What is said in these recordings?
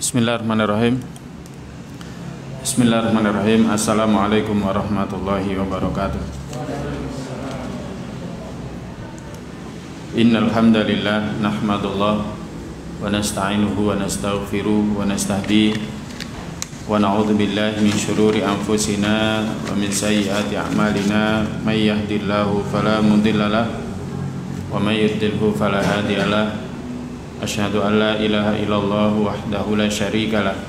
Bismillahirrahmanirrahim. Bismillahirrahmanirrahim. Assalamualaikum warahmatullahi wabarakatuh. Innal hamdalillah nahmadullah wa nasta'inuhu wa nastaghfiruh wa nastahdihi wa na'udzu billahi min syururi anfusina wa min sayyiati a'malina may yahdihillahu fala mudhillalah wa may yudlilhu fala hadiyalah. Asyhadu an la ilaha illallah wahdahu la syarikalah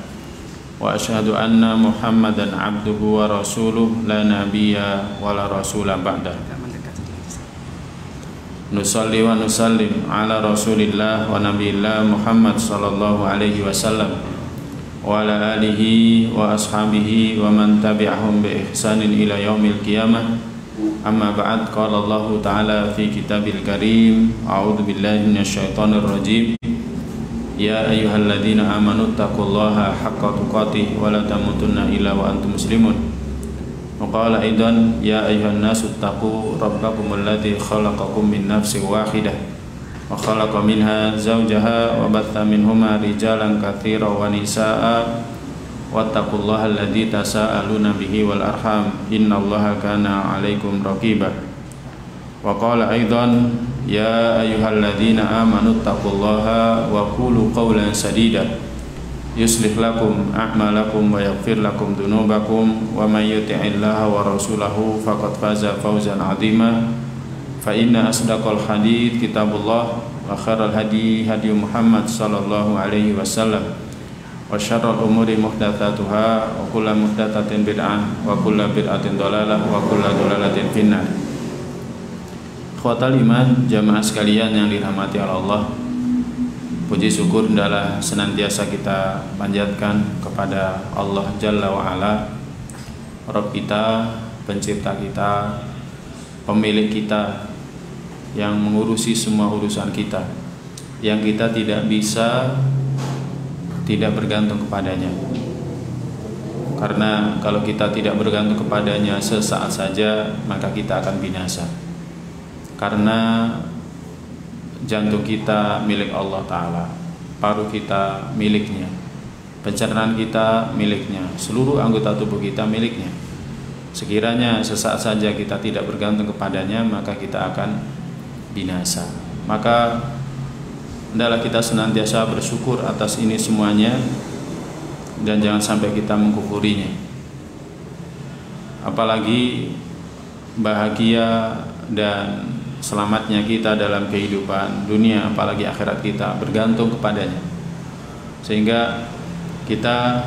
wa asyhadu anna Muhammadan abduhu wa rasuluh la nabiyya wa la rasula ba'dah. Nusalli wa nusallim ala rasulillah wa nabiyillah Muhammad sallallahu alaihi wasallam wa ala alihi wa ashabihi wa man tabi'ahum bi ihsanin ila yaumil qiyamah. Amma ba'd, qala Allah ta'ala fi kitabil karim, a'udzu billahi minasyaitonir rajim. Ya ayyuhalladzina amanu taqullaha haqqa tuqatih wa la tamutunna illa wa antum muslimun. Wa qala aidan ya ayyuhan nasu taqu rabbakumul ladzi khalaqakum min nafsin wahidah wa khalaqa minha zawjaha wa batha minhuma rijalan katsiran wa nisaa'a wattaqullaha alladzi tasaaluna bihi wal arham innallaha kana 'alaikum raqiba. Wa qala aidan ya ayyuhalladzina amanu taqullaha wa qulu qawlan sadida yuslih lakum a'malakum wa yaghfir lakum dhunubakum wa may yuti'illaha wa rasulahu faqad faza fawzan 'azima. Fa inna asdaqal hadits kitabullah wa khairal hadi hadi Muhammad sallallahu alaihi wasallam wa syarrul umuri muhdatsatuha wa kullu muhdatsatin bid'ah wa kullu bid'atin dhalalah wa kullu dhalalatin finnar. Ikhwatal iman, jamaah sekalian yang dirahmati Allah, puji syukur adalah senantiasa kita panjatkan kepada Allah Jalla wa Ala, Rabb kita, pencipta kita, pemilik kita, yang mengurusi semua urusan kita, yang kita tidak bisa tidak bergantung kepadanya. Karena kalau kita tidak bergantung kepadanya sesaat saja, maka kita akan binasa. Karena jantung kita milik Allah Ta'ala, paru kita miliknya, pencernaan kita miliknya, seluruh anggota tubuh kita miliknya. Sekiranya sesaat saja kita tidak bergantung kepadanya, maka kita akan binasa. Maka hendaklah kita senantiasa bersyukur atas ini semuanya dan jangan sampai kita mengkufurinya. Apalagi bahagia dan selamatnya kita dalam kehidupan dunia, apalagi akhirat kita bergantung kepadanya, sehingga kita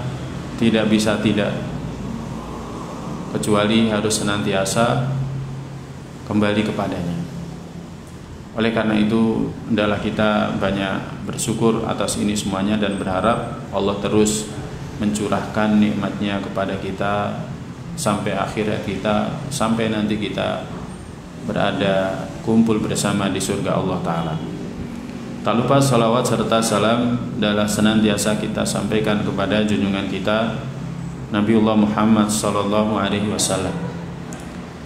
tidak bisa tidak, kecuali harus senantiasa kembali kepadanya. Oleh karena itu, hendaklah kita banyak bersyukur atas ini semuanya dan berharap Allah terus mencurahkan nikmatnya kepada kita sampai akhirat kita, sampai nanti kita berada kumpul bersama di surga Allah Ta'ala. Tak lupa salawat serta salam adalah senantiasa kita sampaikan kepada junjungan kita Nabiullah Muhammad sallallahu alaihi wasallam,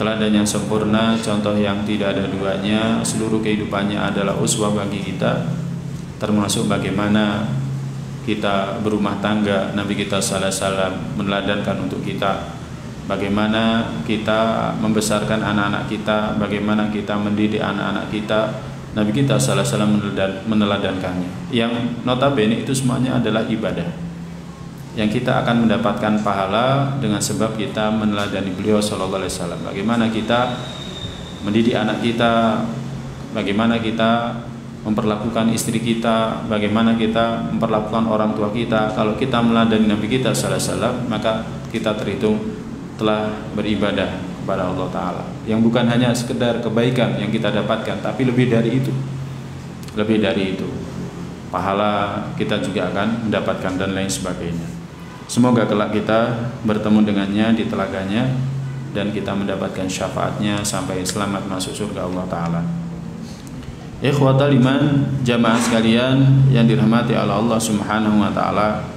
teladan yang sempurna, contoh yang tidak ada duanya. Seluruh kehidupannya adalah uswah bagi kita, termasuk bagaimana kita berumah tangga. Nabi kita sallallahu alaihi wasallam meneladankan untuk kita bagaimana kita membesarkan anak-anak kita, bagaimana kita mendidik anak-anak kita. Nabi kita sallallahu alaihi wasallam meneladankannya, yang notabene itu semuanya adalah ibadah yang kita akan mendapatkan pahala dengan sebab kita meneladani beliau sallallahu alaihi wasallam. Bagaimana kita mendidik anak kita, bagaimana kita memperlakukan istri kita, bagaimana kita memperlakukan orang tua kita. Kalau kita meneladani Nabi kita sallallahu alaihi wasallam, maka kita terhitung telah beribadah kepada Allah Ta'ala, yang bukan hanya sekedar kebaikan yang kita dapatkan, tapi lebih dari itu. Lebih dari itu, pahala kita juga akan mendapatkan dan lain sebagainya. Semoga kelak kita bertemu dengannya di telaganya dan kita mendapatkan syafaatnya sampai selamat masuk surga Allah Ta'ala. Ikhwatal iman, jamaah sekalian yang dirahmati oleh Allah Subhanahu wa Ta'ala,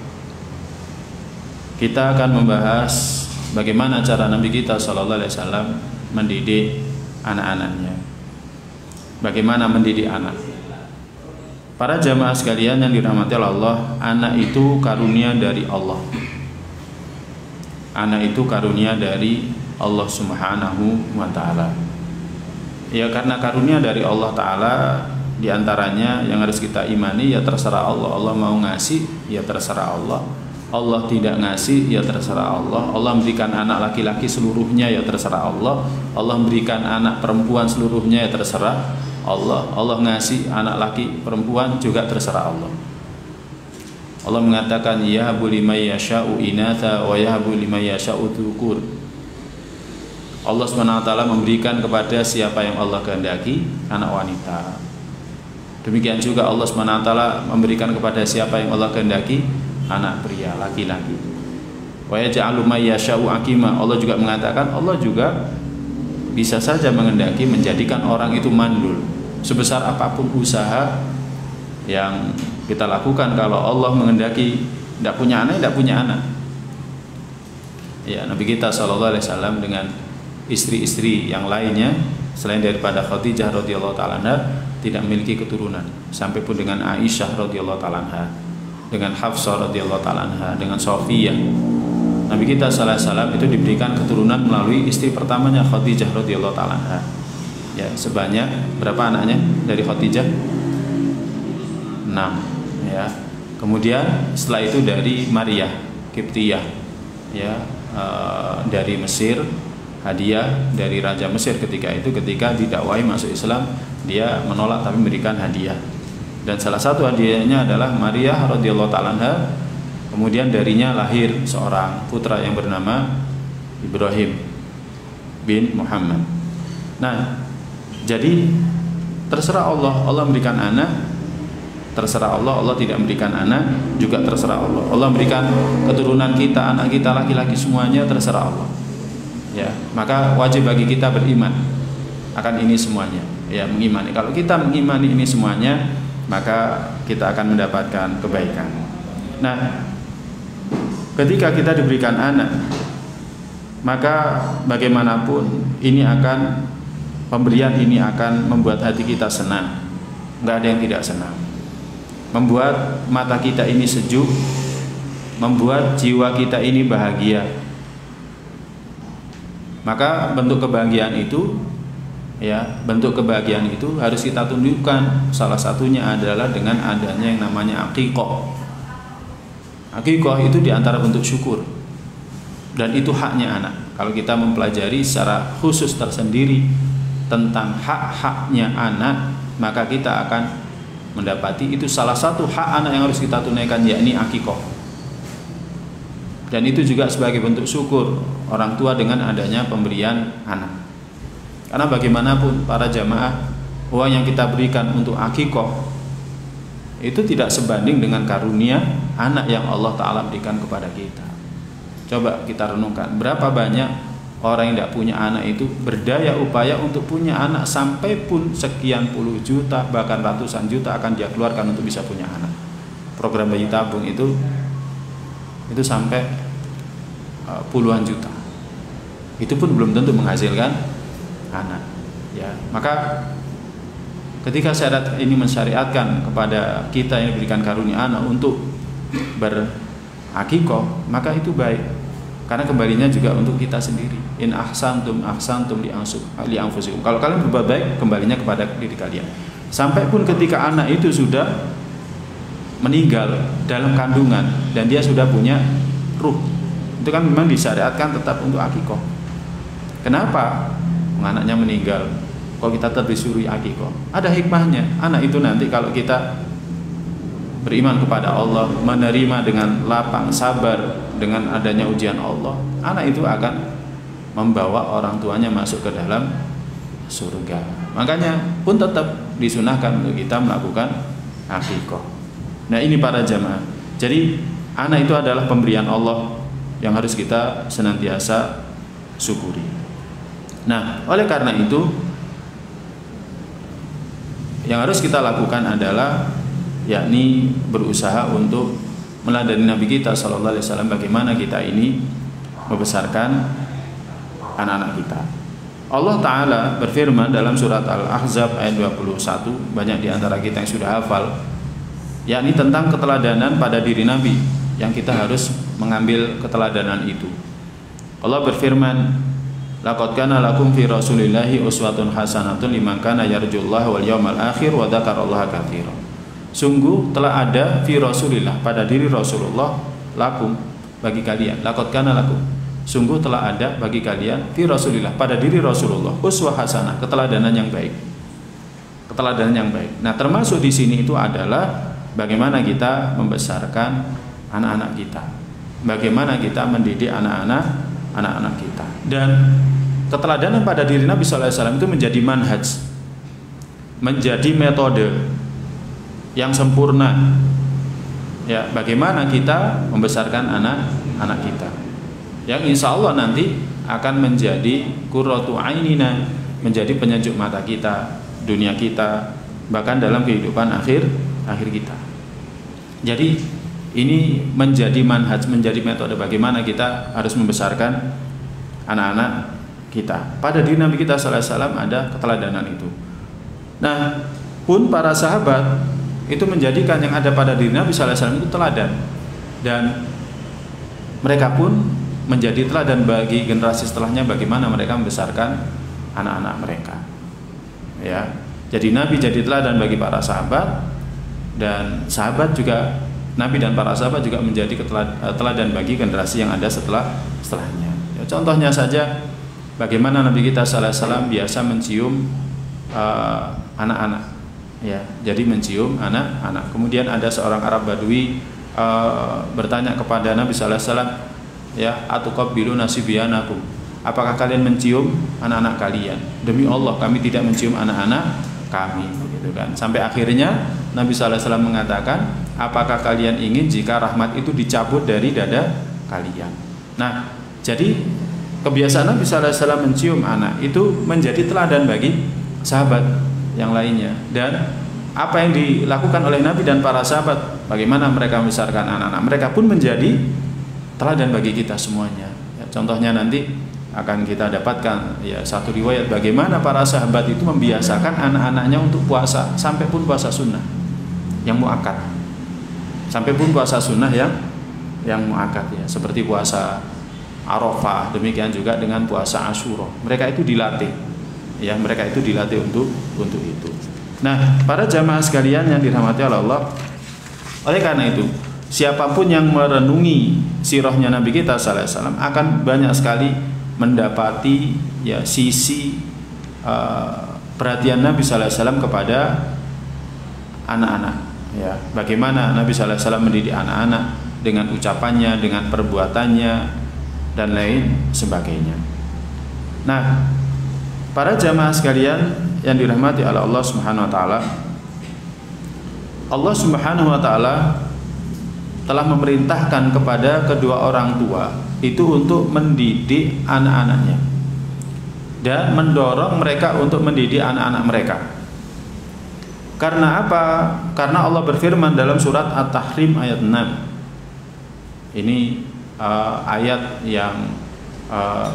kita akan membahas bagaimana cara Nabi kita sallallahu alaihi wasallam mendidik anak-anaknya. Bagaimana mendidik anak? Para jamaah sekalian yang dirahmati Allah, anak itu karunia dari Allah. Anak itu karunia dari Allah Subhanahu wa taala. Ya, karena karunia dari Allah taala, diantaranya yang harus kita imani ya terserah Allah. Allah mau ngasih ya terserah Allah. Allah tidak ngasih ya terserah Allah. Allah memberikan anak laki-laki seluruhnya ya terserah Allah. Allah memberikan anak perempuan seluruhnya ya terserah Allah. Allah ngasih anak laki perempuan juga terserah Allah. Allah mengatakan yahabu liman yasha'u inatha wa yahabu liman yasha'u dzukur. Allah SWT memberikan kepada siapa yang Allah kehendaki anak wanita. Demikian juga Allah SWT memberikan kepada siapa yang Allah kehendaki anak pria, laki-laki. Wa yaj'alu may yasha'u aqima. Allah juga mengatakan Allah juga bisa saja mengendaki menjadikan orang itu mandul. Sebesar apapun usaha yang kita lakukan, kalau Allah mengendaki tidak punya anak, tidak punya anak. Ya, Nabi kita SAW dengan istri-istri yang lainnya selain daripada Khadijah radhiyallahu taala anha tidak memiliki keturunan, sampai pun dengan Aisyah radhiyallahu taala anha, dengan Hafsah radhiyallahu taala anha, dengan Sofiyah. Nabi kita sallallahu alaihi wasallam itu diberikan keturunan melalui istri pertamanya Khadijah radhiyallahu taala anha. Ya, sebanyak berapa anaknya dari Khadijah? 6, ya. Kemudian setelah itu dari Maryah Qibtiyah, ya, dari Mesir, hadiah dari Raja Mesir ketika didakwai masuk Islam, dia menolak tapi memberikan hadiah. Dan salah satu hadiahnya adalah Maryah radhiyallahu taala anha. Kemudian darinya lahir seorang putra yang bernama Ibrahim bin Muhammad. Nah, jadi terserah Allah. Allah memberikan anak, terserah Allah. Allah tidak memberikan anak, juga terserah Allah. Allah memberikan keturunan kita, anak kita laki-laki semuanya terserah Allah. Ya, maka wajib bagi kita beriman akan ini semuanya. Ya, mengimani. Kalau kita mengimani ini semuanya, maka kita akan mendapatkan kebaikan. Nah, ketika kita diberikan anak, maka bagaimanapun pemberian ini akan membuat hati kita senang. Nggak ada yang tidak senang. Membuat mata kita ini sejuk, membuat jiwa kita ini bahagia. Maka bentuk kebahagiaan itu harus kita tunjukkan. Salah satunya adalah dengan adanya yang namanya akikah. Akikah itu diantara bentuk syukur, dan itu haknya anak. Kalau kita mempelajari secara khusus tersendiri tentang hak-haknya anak, maka kita akan mendapati itu salah satu hak anak yang harus kita tunaikan, yakni akikah. Dan itu juga sebagai bentuk syukur orang tua dengan adanya pemberian anak. Karena bagaimanapun para jamaah, uang yang kita berikan untuk akikah itu tidak sebanding dengan karunia anak yang Allah Ta'ala berikan kepada kita. Coba kita renungkan, berapa banyak orang yang tidak punya anak itu berdaya upaya untuk punya anak, sampai pun sekian puluh juta bahkan ratusan juta akan dia keluarkan untuk bisa punya anak. Program bayi tabung itu sampai puluhan juta. Itu pun belum tentu menghasilkan anak. Ya, maka ketika syariat ini mensyariatkan kepada kita yang diberikan karunia anak untuk berakikah, maka itu baik, karena kembalinya juga untuk kita sendiri. In ahsantum li anfusikum. Kalau kalian berbuat baik, kembalinya kepada diri kalian. Sampai pun ketika anak itu sudah meninggal dalam kandungan dan dia sudah punya ruh, itu kan memang disyariatkan tetap untuk akikah. Kenapa? Anaknya meninggal, kok kita tetap disuruh akikah? Ada hikmahnya. Anak itu nanti kalau kita beriman kepada Allah, menerima dengan lapang, sabar dengan adanya ujian Allah, anak itu akan membawa orang tuanya masuk ke dalam surga. Makanya pun tetap disunahkan untuk kita melakukan akikah. Nah, ini para jamaah. Jadi anak itu adalah pemberian Allah yang harus kita senantiasa syukuri. Nah, oleh karena itu yang harus kita lakukan adalah yakni berusaha untuk meladani Nabi kita sallallahu alaihi wasallam, bagaimana kita ini membesarkan anak-anak kita. Allah Ta'ala berfirman dalam surat Al-Ahzab ayat 21, banyak di antara kita yang sudah hafal yakni tentang keteladanan pada diri Nabi, yang kita harus mengambil keteladanan itu. Allah berfirman, laqad kana lakum fi rasulillahi uswatun hasanatun liman kana yarjullaha wal yawmal akhir wa dzakarallaha katsiran. Sungguh telah ada fi rasulillah, pada diri Rasulullah, lakum, bagi kalian, laqad kana lakum, sungguh telah ada bagi kalian fi rasulillah, pada diri Rasulullah, uswah hasanah, keteladanan yang baik. Keteladanan yang baik. Nah, termasuk di sini itu adalah bagaimana kita membesarkan anak-anak kita, bagaimana kita mendidik anak-anak kita. Dan keteladanan pada diri Nabi SAW itu menjadi manhaj, menjadi metode yang sempurna. Ya, bagaimana kita membesarkan anak-anak kita, yang insya Allah nanti akan menjadi qurratu ainina, menjadi penyejuk mata kita, dunia kita, bahkan dalam kehidupan akhir kita. Jadi ini menjadi manhaj, menjadi metode bagaimana kita harus membesarkan anak-anak kita. Pada diri Nabi kita sallallahu alaihi wasallam ada keteladanan itu. Nah, pun para sahabat itu menjadikan yang ada pada diri Nabi sallallahu alaihi wasallam itu teladan, dan mereka pun menjadi teladan bagi generasi setelahnya bagaimana mereka membesarkan anak-anak mereka. Ya, jadi Nabi jadi teladan bagi para sahabat, dan sahabat juga, Nabi dan para sahabat juga menjadi teladan bagi generasi yang ada setelahnya. Ya, contohnya saja bagaimana Nabi kita sallallahu alaihi wasallam biasa mencium anak-anak. Ya, jadi mencium anak-anak. Kemudian ada seorang Arab Badui bertanya kepada Nabi sallallahu alaihi wasallam, ya, atuqabbilu nasibiyanakum, apakah kalian mencium anak-anak kalian? Demi Allah, kami tidak mencium anak-anak kami, gitu kan. Sampai akhirnya Nabi sallallahu alaihi wasallam mengatakan, apakah kalian ingin jika rahmat itu dicabut dari dada kalian? Nah, jadi kebiasaan Nabi sallallahu alaihi wasallam mencium anak itu menjadi teladan bagi sahabat yang lainnya. Dan apa yang dilakukan oleh Nabi dan para sahabat, bagaimana mereka membesarkan anak-anak mereka, pun menjadi teladan bagi kita semuanya. Ya, contohnya nanti akan kita dapatkan ya satu riwayat bagaimana para sahabat itu membiasakan anak-anaknya untuk puasa, sampai pun puasa sunnah yang muakkad, sampai pun puasa sunnah yang muakkad, ya, seperti puasa Arafah, demikian juga dengan puasa Asyura. Mereka itu dilatih, ya, mereka itu dilatih untuk itu. Nah, para jamaah sekalian yang dirahmati Allah, oleh karena itu siapapun yang merenungi sirahnya Nabi kita sallallahu alaihi wasallam akan banyak sekali mendapati ya sisi perhatian Nabi sallallahu alaihi wasallam kepada anak-anak, ya, bagaimana Nabi sallallahu alaihi wasallam mendidik anak-anak dengan ucapannya, dengan perbuatannya, dan lain sebagainya. Nah, para jamaah sekalian yang dirahmati oleh Allah Subhanahu wa taala, Allah Subhanahu wa taala telah memerintahkan kepada kedua orang tua itu untuk mendidik anak-anaknya dan mendorong mereka untuk mendidik anak-anak mereka. Karena apa? Karena Allah berfirman dalam surat At-Tahrim ayat 6. Ini ayat yang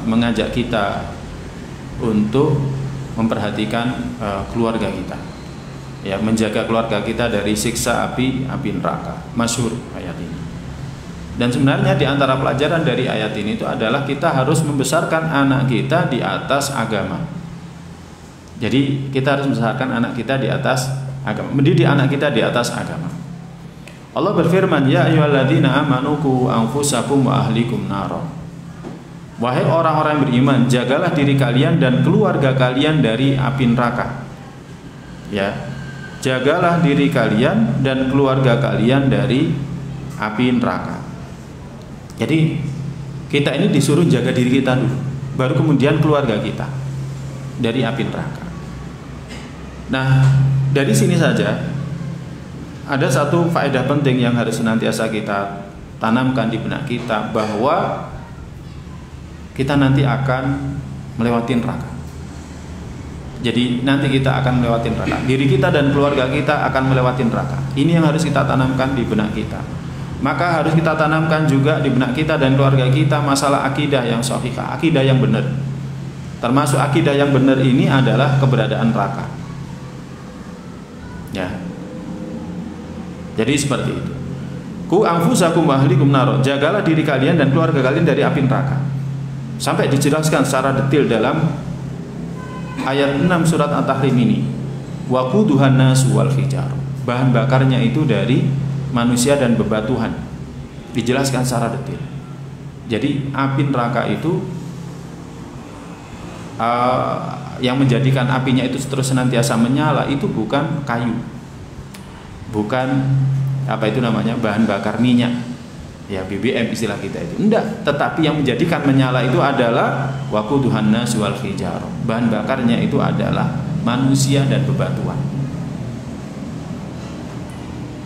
mengajak kita untuk memperhatikan keluarga kita, ya, menjaga keluarga kita dari siksa api neraka. Masyhur ayat ini. Dan sebenarnya di antara pelajaran dari ayat ini itu adalah kita harus membesarkan anak kita di atas agama. Jadi kita harus membesarkan anak kita di atas agama, mendidik anak kita di atas agama. Allah berfirman, ya ayyuhalladzina amanu qu anfusakum wa ahlikum nara. Wahai orang-orang yang beriman, jagalah diri kalian dan keluarga kalian dari api neraka. Ya, jagalah diri kalian dan keluarga kalian dari api neraka. Jadi kita ini disuruh jaga diri kita dulu, baru kemudian keluarga kita dari api neraka. Nah, dari sini saja ada satu faedah penting yang harus senantiasa kita tanamkan di benak kita, bahwa kita nanti akan melewati neraka. Jadi nanti kita akan melewati neraka. Diri kita dan keluarga kita akan melewati neraka. Ini yang harus kita tanamkan di benak kita. Maka harus kita tanamkan juga di benak kita dan keluarga kita masalah akidah yang sahihah, akidah yang benar. Termasuk akidah yang benar ini adalah keberadaan neraka. Ya. Jadi seperti itu. Ku anfusakum wa ahlikum nar, jagalah diri kalian dan keluarga kalian dari api neraka. Sampai dijelaskan secara detail dalam ayat 6 surat At-Tahrim ini. Wa quduhan nas wal hijar. Bahan bakarnya itu dari manusia dan bebatuan. Dijelaskan secara detail. Jadi api neraka itu yang menjadikan apinya itu terus senantiasa menyala itu bukan kayu, bukan apa itu namanya bahan bakar minyak, ya BBM istilah kita itu, enggak. Tetapi yang menjadikan menyala itu adalah waquduhan nas wal hijar. Bahan bakarnya itu adalah manusia dan bebatuan.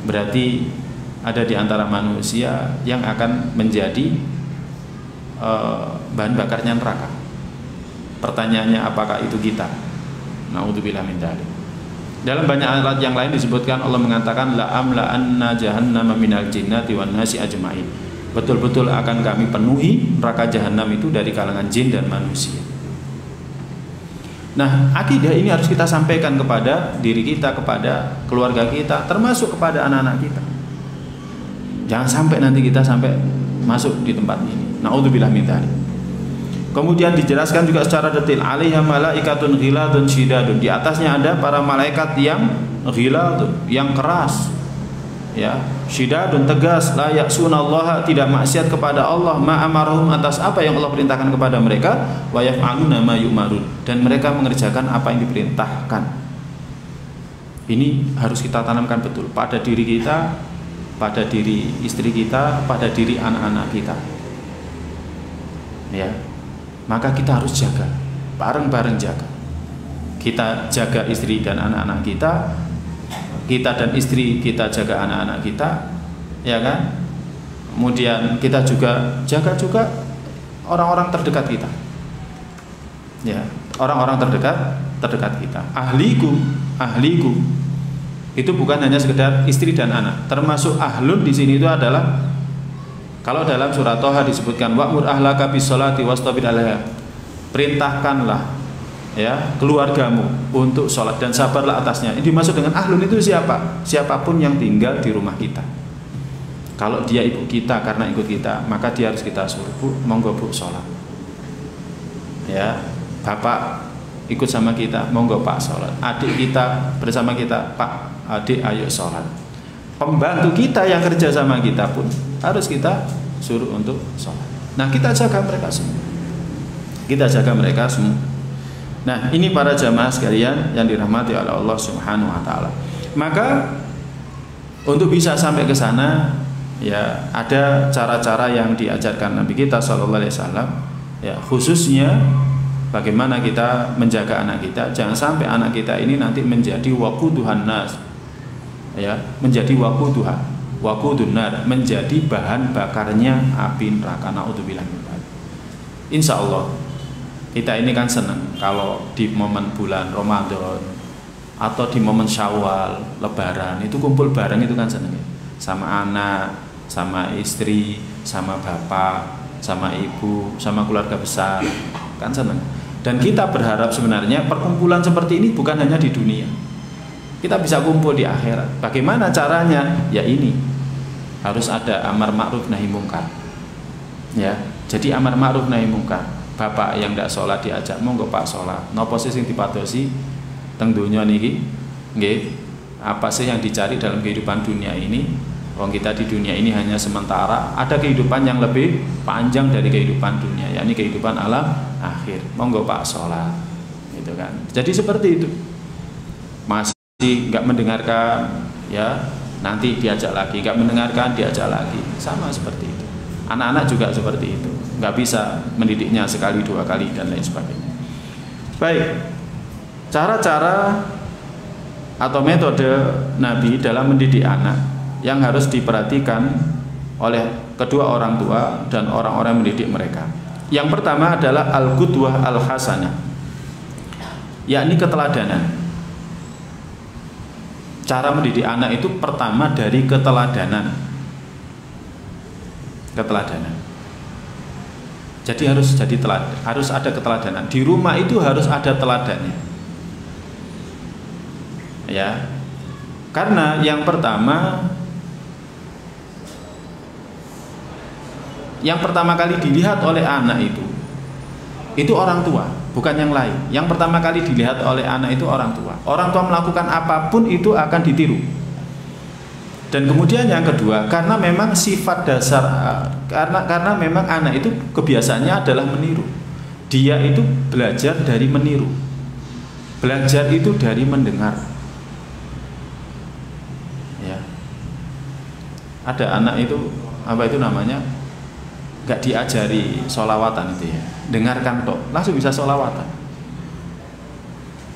Berarti ada di antara manusia yang akan menjadi bahan bakarnya neraka. Pertanyaannya, apakah itu kita? Na'udzubillah min dzalik. Dalam banyak ayat yang lain disebutkan Allah mengatakan la amla'anna jahannama minal jinnati wan nasi ajmain. Betul-betul akan kami penuhi neraka jahanam itu dari kalangan jin dan manusia. Nah, akidah ini harus kita sampaikan kepada diri kita, kepada keluarga kita, termasuk kepada anak-anak kita. Jangan sampai nanti kita sampai masuk di tempat ini. Na'udzubillah min dzalik. Kemudian dijelaskan juga secara detail, alaiha malaikatun ghiladun syidadun. Di atasnya ada para malaikat yang ghiladun, yang keras, ya, syidadun, tegas, la ya'sunallaha, tidak maksiat kepada Allah, ma amarahum, atas apa yang Allah perintahkan kepada mereka, wa yaf'aluna ma yu'marun, dan mereka mengerjakan apa yang diperintahkan. Ini harus kita tanamkan betul pada diri kita, pada diri istri kita, pada diri anak-anak kita. Ya. Maka kita harus jaga, bareng-bareng jaga. Kita jaga istri dan anak-anak kita, kita dan istri kita jaga anak-anak kita, ya kan? Kemudian kita juga jaga juga orang-orang terdekat kita, ya, orang-orang terdekat kita. Ahliku itu bukan hanya sekedar istri dan anak, termasuk ahlun di sini itu adalah, kalau dalam surat Thaha disebutkan wa'mur ahlaka bis-sholati wastabir 'alaiha, perintahkanlah ya keluargamu untuk sholat dan sabarlah atasnya. Ini dimaksud dengan ahlun itu siapa? Siapapun yang tinggal di rumah kita. Kalau dia ibu kita karena ikut kita, maka dia harus kita suruh, Bu, monggo Bu sholat. Ya, bapak ikut sama kita, monggo Pak sholat. Adik kita bersama kita, Pak, adik ayo sholat. Pembantu kita yang kerja sama kita pun harus kita suruh untuk sholat. Nah, kita jaga mereka semua. Kita jaga mereka semua. Nah, ini para jamaah sekalian yang dirahmati oleh Allah Subhanahu wa taala. Maka untuk bisa sampai ke sana, ya, ada cara-cara yang diajarkan Nabi kita sallallahu alaihi wasallam, ya, khususnya bagaimana kita menjaga anak kita. Jangan sampai anak kita ini nanti menjadi waquduhan nas, ya, menjadi waqudun nar, menjadi bahan bakarnya api neraka. Naudzubillah min dzalik. Insyaallah kita ini kan senang kalau di momen bulan Ramadan atau di momen Syawal, Lebaran itu kumpul bareng, itu kan senang ya. Sama anak, sama istri, sama bapak, sama ibu, sama keluarga besar, kan senang. Dan kita berharap sebenarnya perkumpulan seperti ini bukan hanya di dunia. Kita bisa kumpul di akhirat. Bagaimana caranya? Ya ini, harus ada amar ma'ruf nahi mungkar. Ya, jadi amar ma'ruf nahi mungkar. Bapak yang tidak sholat diajak, monggo Pak sholat. Napa sih sing dipatosi teng donya niki? Nggih, apa sih yang dicari dalam kehidupan dunia ini? Wong kita di dunia ini hanya sementara. Ada kehidupan yang lebih panjang dari kehidupan dunia, yakni kehidupan alam akhir. Monggo Pak sholat, gitu kan? Jadi seperti itu. Masih nggak mendengarkan, ya nanti diajak lagi. Nggak mendengarkan, diajak lagi. Sama seperti itu. Anak-anak juga seperti itu. Nggak bisa mendidiknya sekali dua kali dan lain sebagainya. Baik, cara-cara atau metode Nabi dalam mendidik anak yang harus diperhatikan oleh kedua orang tua dan orang-orang yang mendidik mereka. Yang pertama adalah al-qudwah al-hasanah, yakni keteladanan. Cara mendidik anak itu pertama dari keteladanan. Keteladanan. Jadi harus ada keteladanan. Di rumah itu harus ada teladannya. Ya. Karena yang pertama Yang pertama kali dilihat oleh anak itu orang tua, bukan yang lain. Yang pertama kali dilihat oleh anak itu orang tua. Orang tua melakukan apapun itu akan ditiru. Dan kemudian yang kedua, karena memang sifat dasar, karena memang anak itu kebiasaannya adalah meniru. Dia itu belajar dari meniru. Belajar itu dari mendengar. Ya. Ada anak itu apa itu namanya? Gak diajari sholawatan itu ya, dengarkan tok langsung bisa sholawatan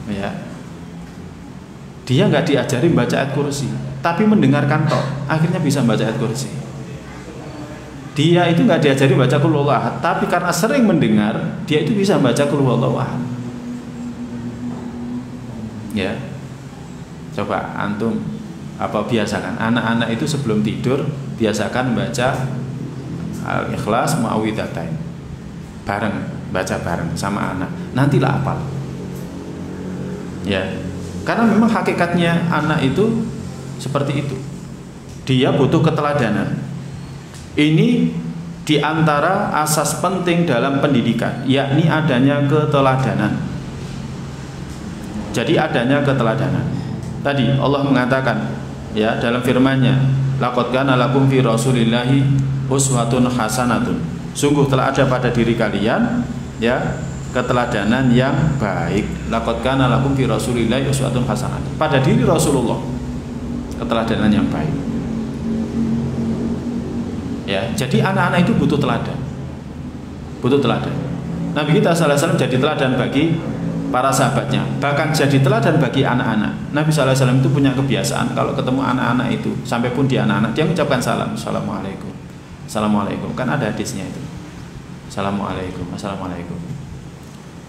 ya. Dia nggak diajari baca ayat kursi, tapi mendengarkan tok akhirnya bisa baca ayat kursi. Dia itu nggak diajari baca qul huwallahu ahad, tapi karena sering mendengar dia itu bisa baca qul huwallahu ahad ya. Coba antum biasakan anak-anak itu sebelum tidur biasakan baca Al-Ikhlas Mu'awwidhatain bareng, baca bareng sama anak, nantilah hafal ya. Karena memang hakikatnya anak itu seperti itu, dia butuh keteladanan. Ini diantara asas penting dalam pendidikan, yakni adanya keteladanan. Jadi adanya keteladanan. Tadi Allah mengatakan ya dalam firman-Nya, laqad kana lakum fi rasulillahi uswatun hasanatun. Sungguh telah ada pada diri kalian ya keteladanan yang baik. Laqad kana lakum fi rasulillahi uswatun hasanatun. Pada diri Rasulullah keteladanan yang baik. Ya, jadi anak-anak itu butuh teladan. Butuh teladan. Nabi kita sallallahu alaihi wasallam jadi teladan bagi para sahabatnya, bahkan jadi teladan bagi anak-anak. Nabi sallallahu alaihi wasallam itu punya kebiasaan kalau ketemu anak-anak itu, sampai pun di anak-anak dia mengucapkan salam, assalamualaikum. Assalamualaikum, kan ada hadisnya itu. Assalamualaikum, assalamualaikum.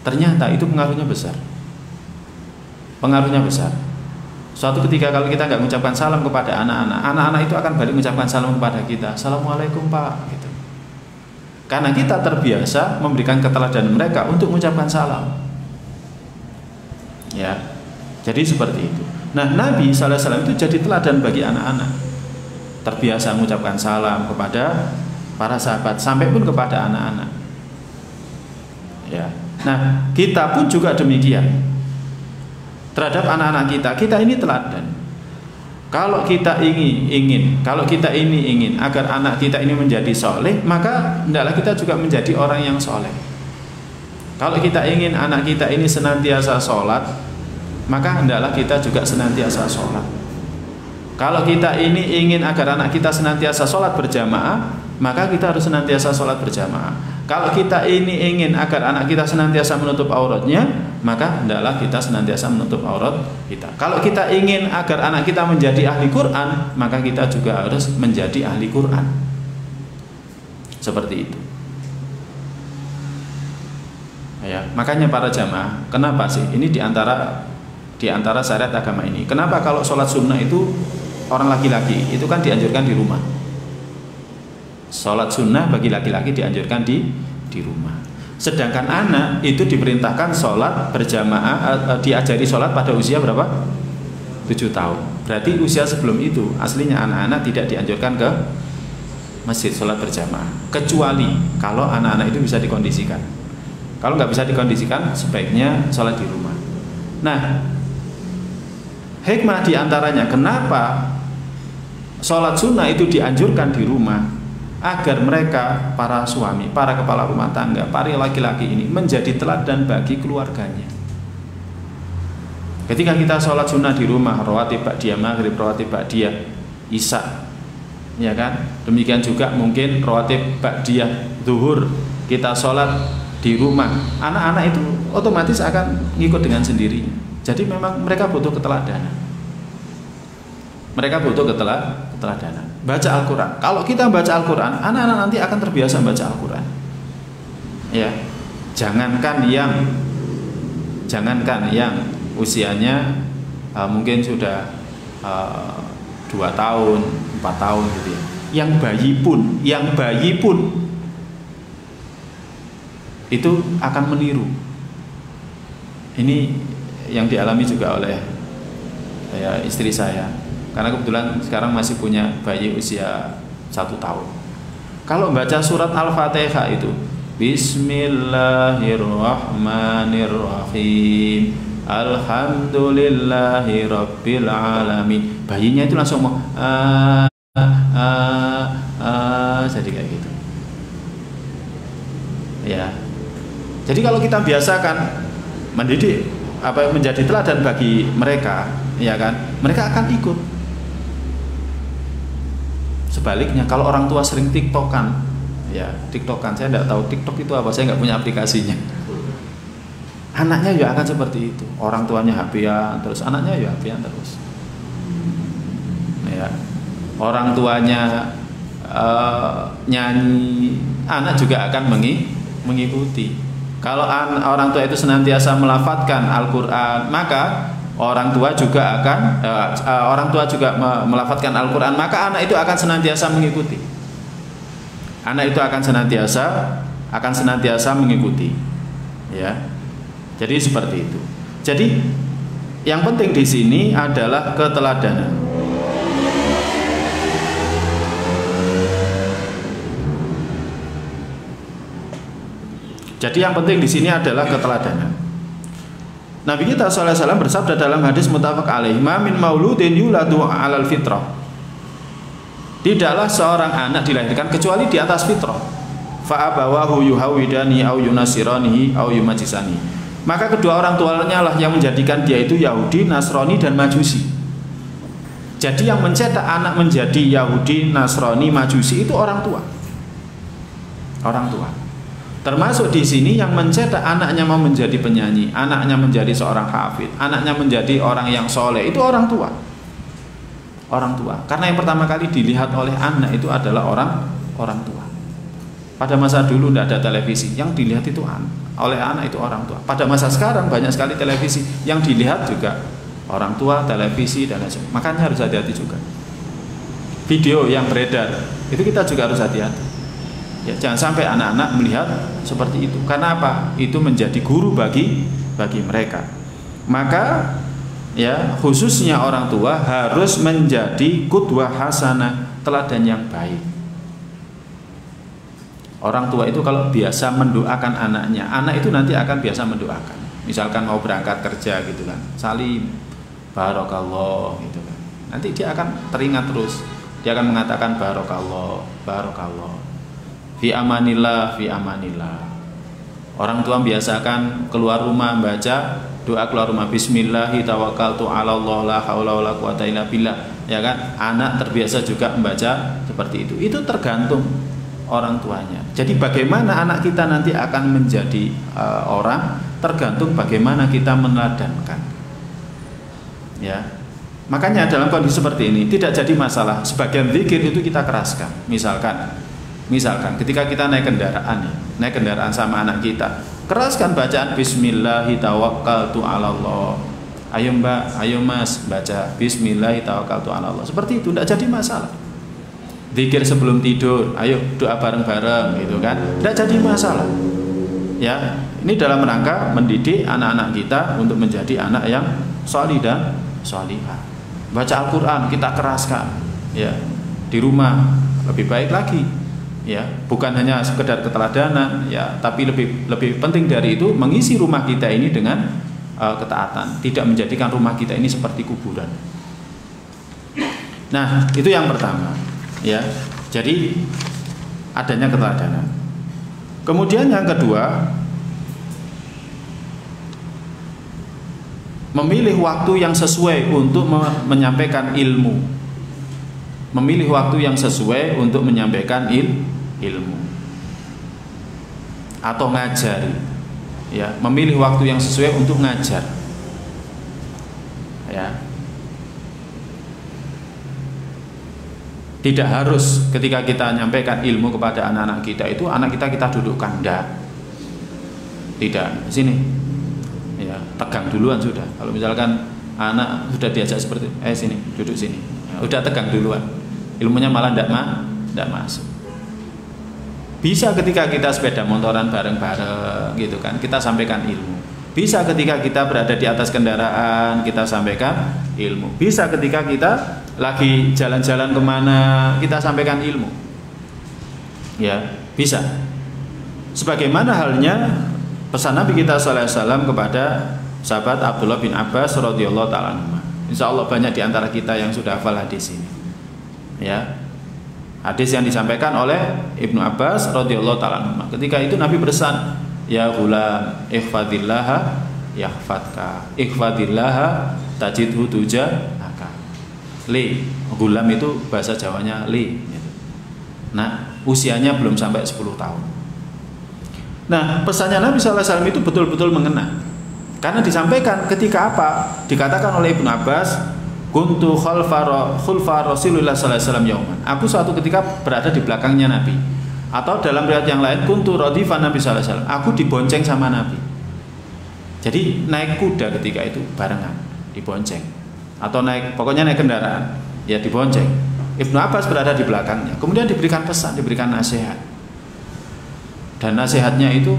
Ternyata itu pengaruhnya besar. Pengaruhnya besar. Suatu ketika kalau kita nggak mengucapkan salam kepada anak-anak, anak-anak itu akan balik mengucapkan salam kepada kita. Assalamualaikum Pak, gitu. Karena kita terbiasa memberikan keteladanan mereka untuk mengucapkan salam. Ya, jadi seperti itu. Nah, Nabi sallallahu alaihi wasallam itu jadi teladan bagi anak-anak. Terbiasa mengucapkan salam kepada para sahabat, sampai pun kepada anak-anak. Ya. Nah, kita pun juga demikian. Terhadap anak-anak kita ini teladan. Kalau kita ingin agar anak kita ini menjadi soleh, maka hendaklah kita juga menjadi orang yang soleh. Kalau kita ingin anak kita ini senantiasa sholat, maka hendaklah kita juga senantiasa sholat. Kalau kita ini ingin agar anak kita senantiasa sholat berjamaah, maka kita harus senantiasa sholat berjamaah. Kalau kita ini ingin agar anak kita senantiasa menutup auratnya, maka hendaklah kita senantiasa menutup aurat kita. Kalau kita ingin agar anak kita menjadi ahli Quran, maka kita juga harus menjadi ahli Quran. Seperti itu. Ya, makanya para jamaah, kenapa sih? Ini diantara syariat agama ini. Kenapa kalau sholat sunnah itu orang laki-laki itu kan dianjurkan di rumah. Sholat sunnah bagi laki-laki dianjurkan di rumah. Sedangkan anak itu diperintahkan sholat berjamaah, diajari sholat pada usia berapa? 7 tahun. Berarti usia sebelum itu aslinya anak-anak tidak dianjurkan ke masjid sholat berjamaah, kecuali kalau anak-anak itu bisa dikondisikan. Kalau nggak bisa dikondisikan, sebaiknya sholat di rumah. Nah, hikmah diantaranya kenapa sholat sunnah itu dianjurkan di rumah, agar mereka, para suami, para kepala rumah tangga, para laki-laki ini menjadi teladan bagi keluarganya. Ketika kita sholat sunnah di rumah, rawatib ba'diyah maghrib, rawatib ba'diyah isya, ya kan? Demikian juga mungkin rawatib ba'diyah zuhur kita sholat di rumah, anak-anak itu otomatis akan ngikut dengan sendirinya. Jadi memang mereka butuh keteladanan. Mereka butuh keteladanan. Baca Al-Quran. Kalau kita baca Al-Quran, anak-anak nanti akan terbiasa baca Al-Quran. Ya, jangankan yang usianya mungkin sudah 2 tahun, 4 tahun gitu ya. Yang bayi pun itu akan meniru. Ini yang dialami juga oleh istri saya. Karena kebetulan sekarang masih punya bayi usia 1 tahun. Kalau baca surat Al-Fatihah itu Bismillahirrahmanirrahim Alhamdulillahi Rabbil Alamin. Bayinya itu langsung mau jadi kayak gitu. Ya. Jadi kalau kita biasakan mendidik menjadi teladan bagi mereka, ya kan? Mereka akan ikut. Sebaliknya kalau orang tua sering tiktokan, ya tiktokan, saya tidak tahu TikTok itu apa, saya nggak punya aplikasinya. Anaknya juga akan seperti itu. Orang tuanya HP-an terus, anaknya juga HP-an terus. Ya. Orang tuanya nyanyi, anak juga akan mengikuti. Kalau orang tua itu senantiasa melafadzkan Al-Quran, maka orang tua juga akan melafadzkan Al-Quran, maka anak itu akan senantiasa mengikuti. Anak itu akan senantiasa mengikuti. Ya. Jadi seperti itu. Jadi yang penting di sini adalah keteladanan. Jadi yang penting di sini adalah keteladanan. Nabi kita sallallahu alaihi wasallam bersabda dalam hadis muttafaq alaih, "Ma min mauludin yuladu 'alal fitrah." Tidaklah seorang anak dilahirkan kecuali di atas fitrah. Fa abawahu yuhawidani au yunasiranihi au yumajisani. Maka kedua orang tuanya lah yang menjadikan dia itu Yahudi, Nasrani dan Majusi. Jadi yang mencetak anak menjadi Yahudi, Nasrani, Majusi itu orang tua. Orang tua. Termasuk di sini yang mencetak anaknya mau menjadi penyanyi, anaknya menjadi seorang hafid, anaknya menjadi orang yang soleh, itu orang tua. Orang tua. Karena yang pertama kali dilihat oleh anak itu adalah orang tua. Pada masa dulu tidak ada televisi, yang dilihat itu oleh anak itu orang tua. Pada masa sekarang banyak sekali televisi, yang dilihat juga orang tua, televisi dan lain sebagainya. Makanya harus hati-hati juga. Video yang beredar itu kita juga harus hati-hati. Ya, jangan sampai anak-anak melihat seperti itu. Karena apa? Itu menjadi guru bagi mereka. Maka ya khususnya orang tua harus menjadi qudwah hasanah, teladan yang baik. Orang tua itu kalau biasa mendoakan anaknya, anak itu nanti akan biasa mendoakan. Misalkan mau berangkat kerja gitu kan, salim, barokallah gitu kan. Nanti dia akan teringat terus. Dia akan mengatakan barokallah, barokallah. Fi amanillah, fi amanillah. Orang tua biasakan keluar rumah baca doa keluar rumah, bismillahi tawakkaltu 'ala Allah la haula wala quwata illa billah. Ya kan? Anak terbiasa juga membaca seperti itu. Itu tergantung orang tuanya. Jadi bagaimana anak kita nanti akan menjadi orang tergantung bagaimana kita meneladankan. Ya. Makanya dalam kondisi seperti ini tidak jadi masalah. Sebagian zikir itu kita keraskan. Misalkan ketika kita naik kendaraan sama anak kita, keraskan bacaan bismillahi tawakkaltu 'ala Allah. Ayo Mbak, ayo Mas, baca bismillahi tawakkaltu 'ala Allah. Seperti itu tidak jadi masalah. Zikir sebelum tidur, ayo doa bareng-bareng gitu kan. Tidak jadi masalah. Ya, ini dalam rangka mendidik anak-anak kita untuk menjadi anak yang sholih dan sholihah. Baca Al-Qur'an kita keraskan. Ya. Di rumah lebih baik lagi. Ya, bukan hanya sekedar keteladanan ya, tapi lebih penting dari itu mengisi rumah kita ini dengan ketaatan, tidak menjadikan rumah kita ini seperti kuburan. Nah, itu yang pertama ya. Jadi adanya keteladanan. Kemudian yang kedua, memilih waktu yang sesuai untuk menyampaikan ilmu. Memilih waktu yang sesuai untuk menyampaikan ilmu atau ngajari, ya, memilih waktu yang sesuai untuk ngajar, ya. Tidak harus ketika kita menyampaikan ilmu kepada anak-anak kita itu anak kita dudukkan, tidak, sini, ya, tegang duluan sudah. Kalau misalkan anak sudah diajak seperti, sini, duduk sini, ya, udah tegang duluan, ilmunya malah tidak masuk. Bisa ketika kita sepeda motoran bareng-bareng gitu kan, kita sampaikan ilmu. Bisa ketika kita berada di atas kendaraan, kita sampaikan ilmu. Bisa ketika kita lagi jalan-jalan kemana, kita sampaikan ilmu. Ya, bisa. Sebagaimana halnya pesan Nabi kita sallallahu alaihi wasallam kepada sahabat Abdullah bin Abbas radhiyallahu taala anhu. Insyaallah banyak di antara kita yang sudah hafal hadis ini. Ya. Hadis yang disampaikan oleh Ibnu Abbas radhiyallahu taala anhu. Ketika itu Nabi berpesan, "Ya ghulam, ihfadillaha yahfadka. Ihfadillaha tajidhu tujahaka." Li, ghulam itu bahasa Jawanya li. Nah, usianya belum sampai 10 tahun. Nah, pesannya Nabi SAW itu betul-betul mengena. Karena disampaikan ketika apa? Dikatakan oleh Ibnu Abbas, kuntu khulfa Rasulullah sallallahu alaihi wasallam yauman. Aku suatu ketika berada di belakangnya Nabi. Atau dalam riwayat yang lain, kuntu radifan Nabi sallallahu alaihi wasallam. Aku dibonceng sama Nabi. Jadi naik kuda ketika itu barengan, dibonceng. Atau pokoknya naik kendaraan, ya dibonceng. Ibnu Abbas berada di belakangnya. Kemudian diberikan pesan, diberikan nasihat. Dan nasihatnya itu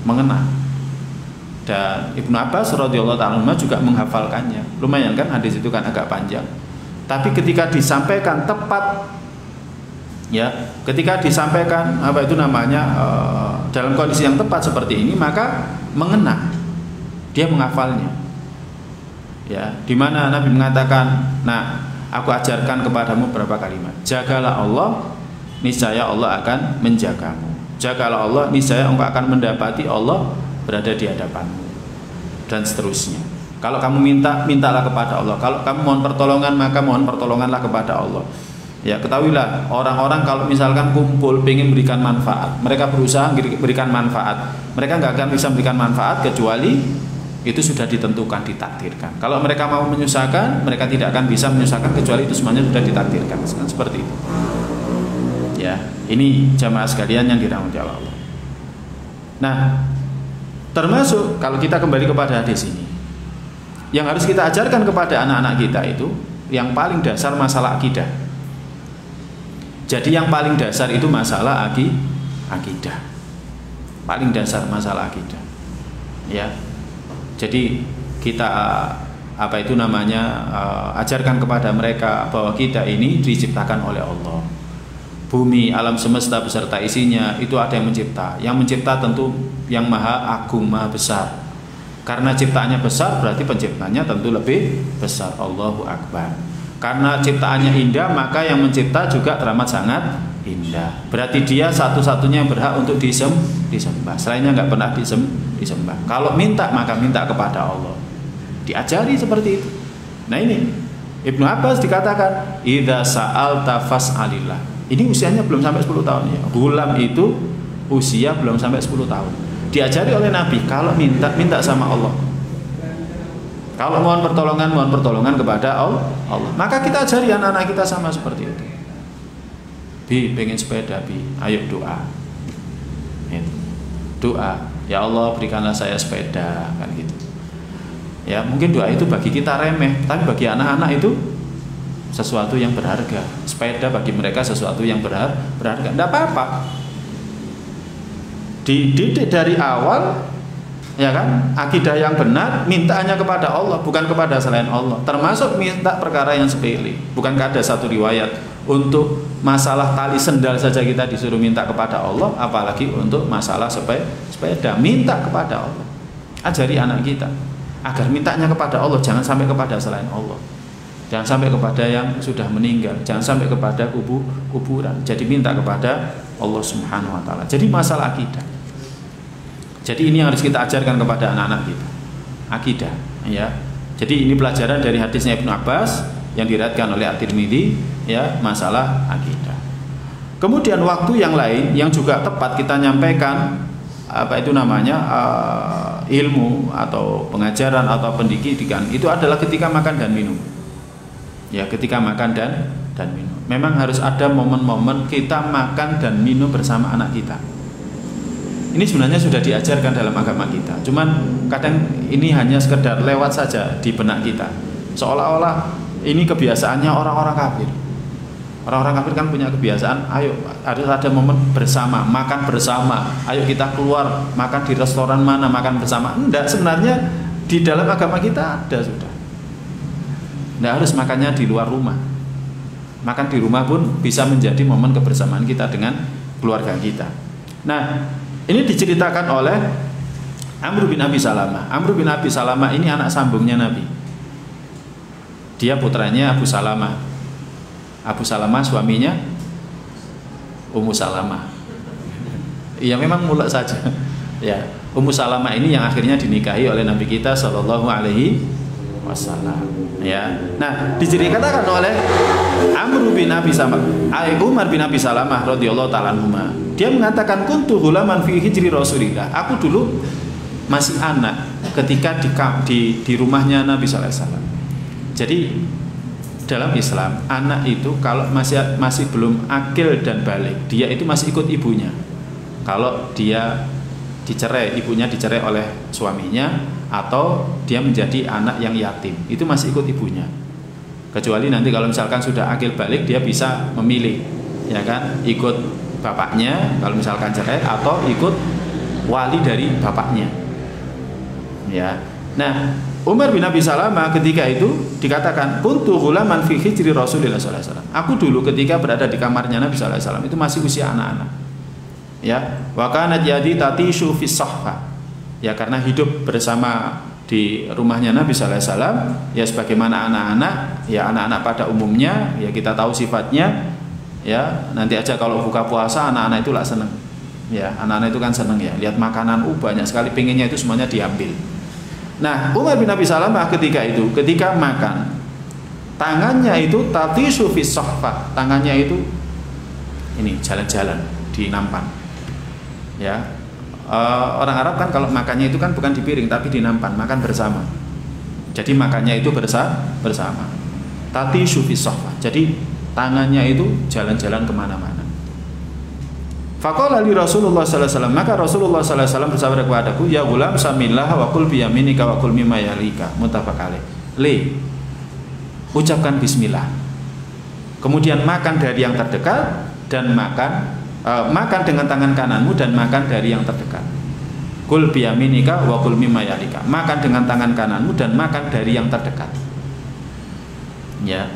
mengena. Dan Ibnu Abbas radhiyallahu ta'ala juga menghafalkannya. Lumayan kan, hadis itu kan agak panjang. Tapi ketika disampaikan tepat, ya, ketika disampaikan dalam kondisi yang tepat seperti ini, maka mengena. Dia menghafalnya. Ya, di mana Nabi mengatakan, "Nah, aku ajarkan kepadamu beberapa kalimat. Jagalah Allah, niscaya Allah akan menjagamu. Jagalah Allah, niscaya engkau akan mendapati Allah berada di hadapanmu." Dan seterusnya. Kalau kamu minta, mintalah kepada Allah. Kalau kamu mohon pertolongan, maka mohon pertolonganlah kepada Allah. Ya, ketahuilah, orang-orang kalau misalkan kumpul pengen berikan manfaat, mereka berusaha berikan manfaat. Mereka nggak akan bisa memberikan manfaat kecuali itu sudah ditentukan, ditakdirkan. Kalau mereka mau menyusahkan, mereka tidak akan bisa menyusahkan kecuali itu semuanya sudah ditakdirkan. Seperti itu. Ya, ini jamaah sekalian yang dirahmati Allah. Nah, termasuk kalau kita kembali kepada hadis ini, yang harus kita ajarkan kepada anak-anak kita itu yang paling dasar masalah akidah. Jadi yang paling dasar itu masalah akidah. Paling dasar masalah akidah. Ya. Jadi kita ajarkan kepada mereka bahwa kita ini diciptakan oleh Allah. Bumi, alam semesta beserta isinya itu ada yang mencipta. Yang mencipta tentu yang maha agung, maha besar. Karena ciptaannya besar berarti penciptanya tentu lebih besar. Allahu Akbar. Karena ciptaannya indah, maka yang mencipta juga teramat sangat indah. Berarti dia satu-satunya yang berhak untuk disembah. Selainnya nggak pernah disembah. Kalau minta, maka minta kepada Allah. Diajari seperti itu. Nah ini Ibnu Abbas dikatakan, idza sa'alta fas'alillah. Ini usianya belum sampai 10 tahun ya. Gulam itu usia belum sampai 10 tahun. Diajari oleh Nabi, kalau minta sama Allah. Kalau mohon pertolongan kepada Allah. Maka kita ajari anak-anak kita sama seperti itu. Bi, pengen sepeda, Bi. Ayo doa. Doa, ya Allah berikanlah saya sepeda, kan gitu. Ya, mungkin doa itu bagi kita remeh, tapi bagi anak-anak itu sesuatu yang berharga. Sepeda bagi mereka sesuatu yang berharga. Enggak apa-apa. Dididik dari awal, ya kan, akidah yang benar, mintaannya kepada Allah, bukan kepada selain Allah. Termasuk minta perkara yang sepele. Bukankah ada satu riwayat untuk masalah tali sendal saja kita disuruh minta kepada Allah, apalagi untuk masalah sepeda, minta kepada Allah. Ajari anak kita agar mintanya kepada Allah, jangan sampai kepada selain Allah. Jangan sampai kepada yang sudah meninggal, jangan sampai kepada kuburan. Jadi minta kepada Allah Subhanahu wa taala. Jadi masalah akidah. Jadi ini yang harus kita ajarkan kepada anak-anak kita. Akidah, ya. Jadi ini pelajaran dari hadisnya Ibnu Abbas yang diriwayatkan oleh At-Tirmidzi, ya, masalah akidah. Kemudian waktu yang lain yang juga tepat kita nyampaikan ilmu atau pengajaran atau pendidikan itu adalah ketika makan dan minum. Ya, ketika makan dan minum. Memang harus ada momen-momen kita makan dan minum bersama anak kita. Ini sebenarnya sudah diajarkan dalam agama kita. Cuman kadang ini hanya sekedar lewat saja di benak kita. Seolah-olah ini kebiasaannya orang-orang kafir. Orang-orang kafir kan punya kebiasaan, ayo harus ada momen bersama, makan bersama. Ayo kita keluar, makan di restoran mana, makan bersama. Enggak, sebenarnya di dalam agama kita ada sudah. Enggak harus makannya di luar rumah. Makan di rumah pun bisa menjadi momen kebersamaan kita dengan keluarga kita. Nah, ini diceritakan oleh Amr bin Abi Salamah. Amr bin Abi Salamah ini anak sambungnya Nabi. Dia putranya Abu Salamah. Abu Salamah suaminya Ummu Salamah. Ya memang mulak saja. Ya, Ummu Salamah ini yang akhirnya dinikahi oleh Nabi kita Shallallahu Alaihi Wasallam. Ya, nah diceritakan oleh Amr bin Abi Salamah, Umar bin Abi Salamah radhiyallahu taala anhuma. Dia mengatakan kuntu ghulaman fi hijri Rasulillah. Aku dulu masih anak ketika di rumahnya Nabi Sallallahu Alaihi Wasallam. Jadi dalam Islam anak itu kalau masih belum akil dan balik, dia itu masih ikut ibunya. Kalau dia dicerai, ibunya dicerai oleh suaminya, atau dia menjadi anak yang yatim, itu masih ikut ibunya. Kecuali nanti kalau misalkan sudah akil balik, dia bisa memilih, ya kan, ikut bapaknya kalau misalkan cerai, atau ikut wali dari bapaknya. Ya, nah Umar bin Abi Salamah ketika itu dikatakan kuntu ghulaman fi hijri Rasulillah sallallahu alaihi wasallam. Aku dulu ketika berada di kamarnya Nabi sallallahu alaihi wasallam itu masih usia anak-anak. Ya, wa kanat yadi tatishu fi sahfa. Ya, karena hidup bersama di rumahnya Nabi sallallahu alaihi wasallam, ya sebagaimana anak-anak, ya anak-anak pada umumnya, ya kita tahu sifatnya. Ya, nanti aja kalau buka puasa anak-anak itu lah seneng. Ya, anak-anak itu kan seneng ya, lihat makanan banyak sekali, pengennya itu semuanya diambil. Nah, Umar bin Abi Salamah ketika makan, tangannya itu tatishu fi sahfa, tangannya itu ini jalan-jalan di nampan. Ya, orang Arab kan kalau makannya itu kan bukan di piring tapi di nampan, makan bersama. Jadi makannya itu bersama. Tatishu fi sahfa. Jadi tangannya itu jalan-jalan kemana-mana. Faqala li Rasulullah sallallahu alaihi wasallam, maka Rasulullah sallallahu alaihi wasallam bersabda kepadaku, ya gulam samillah wa kul bi yaminika wa kul mimma yalika, muttafaq alaih. Ucapkan bismillah. Kemudian makan dari yang terdekat dan makan dengan tangan kananmu dan makan dari yang terdekat. Kul bi yaminika wa kul mimma yalika. Makan dengan tangan kananmu dan makan dari yang terdekat. Ya.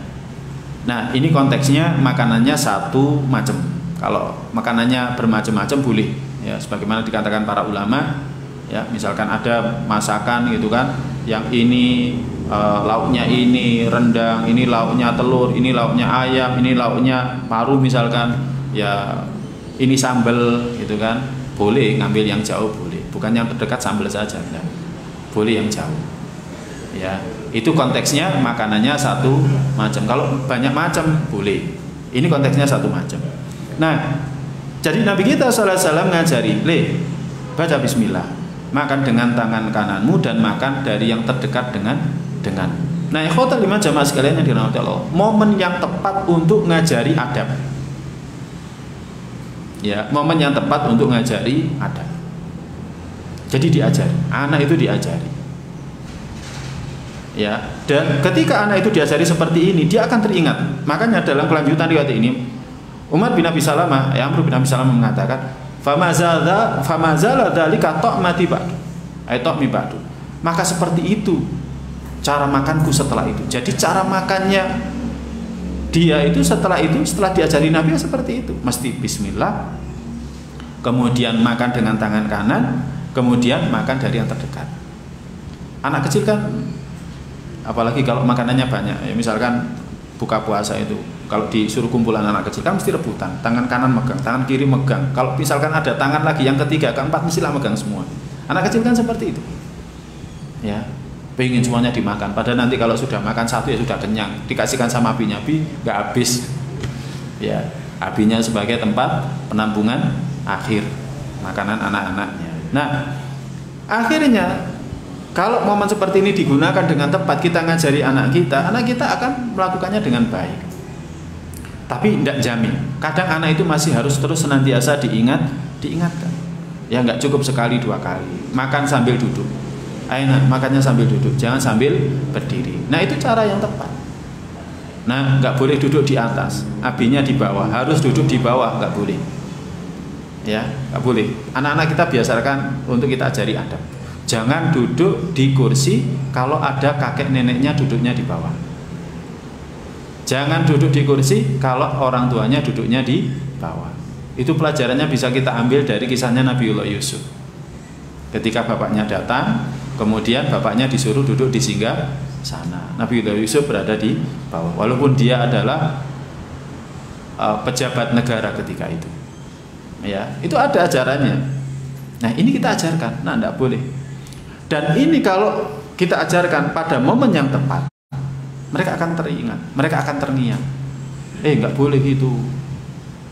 Nah, ini konteksnya makanannya satu macam. Kalau makanannya bermacam-macam boleh, ya sebagaimana dikatakan para ulama, ya misalkan ada masakan gitu kan, yang ini lauknya ini rendang, ini lauknya telur, ini lauknya ayam, ini lauknya paru misalkan, ya ini sambal gitu kan, boleh ngambil yang jauh boleh, bukan yang terdekat sambal saja, ya. Boleh yang jauh. Ya, itu konteksnya makanannya satu macam. Kalau banyak macam boleh. Ini konteksnya satu macam. Nah, jadi Nabi kita sallallahu alaihi wasallam ngajari, baca bismillah, makan dengan tangan kananmu dan makan dari yang terdekat dengan. Nah, ikhwatal lima jamaah sekalian yang dirahmati Allah, momen yang tepat untuk ngajari adab. Ya, momen yang tepat untuk ngajari adab. Jadi diajari, anak itu diajari. Ya, dan ketika anak itu diajari seperti ini, dia akan teringat. Makanya dalam kelanjutan riwayat ini Umar bin Abi Salamah, Amr bin Abi Salamah mengatakan, famazala dzalika ta'mati ba'du. Ta'mi ba'du. Maka seperti itu cara makanku setelah itu. Jadi cara makannya dia itu setelah diajari Nabi seperti itu. Mesti bismillah, kemudian makan dengan tangan kanan, kemudian makan dari yang terdekat. Anak kecil kan, apalagi kalau makanannya banyak, ya misalkan buka puasa itu, kalau disuruh kumpulan anak kecil kan mesti rebutan, tangan kanan megang, tangan kiri megang. Kalau misalkan ada tangan lagi yang ketiga, keempat mestilah megang semua. Anak kecil kan seperti itu. Ya, pengen semuanya dimakan. Padahal nanti kalau sudah makan satu ya sudah kenyang, dikasihkan sama abinya, nggak habis. Ya, abinya sebagai tempat penampungan akhir makanan anak-anaknya. Nah, akhirnya kalau momen seperti ini digunakan dengan tepat, kita ngajari anak kita akan melakukannya dengan baik. Tapi tidak jamin. Kadang anak itu masih harus terus senantiasa diingatkan. Ya nggak cukup sekali dua kali. Makan sambil duduk. Ayo makannya sambil duduk, jangan sambil berdiri. Nah itu cara yang tepat. Nah nggak boleh duduk di atas, abinya di bawah, harus duduk di bawah, nggak boleh. Ya nggak boleh. Anak-anak kita biasakan untuk kita ajari adab. Jangan duduk di kursi kalau ada kakek neneknya duduknya di bawah. Jangan duduk di kursi kalau orang tuanya duduknya di bawah. Itu pelajarannya bisa kita ambil dari kisahnya Nabiullah Yusuf. Ketika bapaknya datang, kemudian bapaknya disuruh duduk di singgah sana. Nabiullah Yusuf berada di bawah, walaupun dia adalah pejabat negara ketika itu. Ya, itu ada ajarannya. Nah, ini kita ajarkan. Nah, tidak boleh. Dan ini kalau kita ajarkan pada momen yang tepat, mereka akan teringat, mereka akan terngiang. Nggak boleh itu.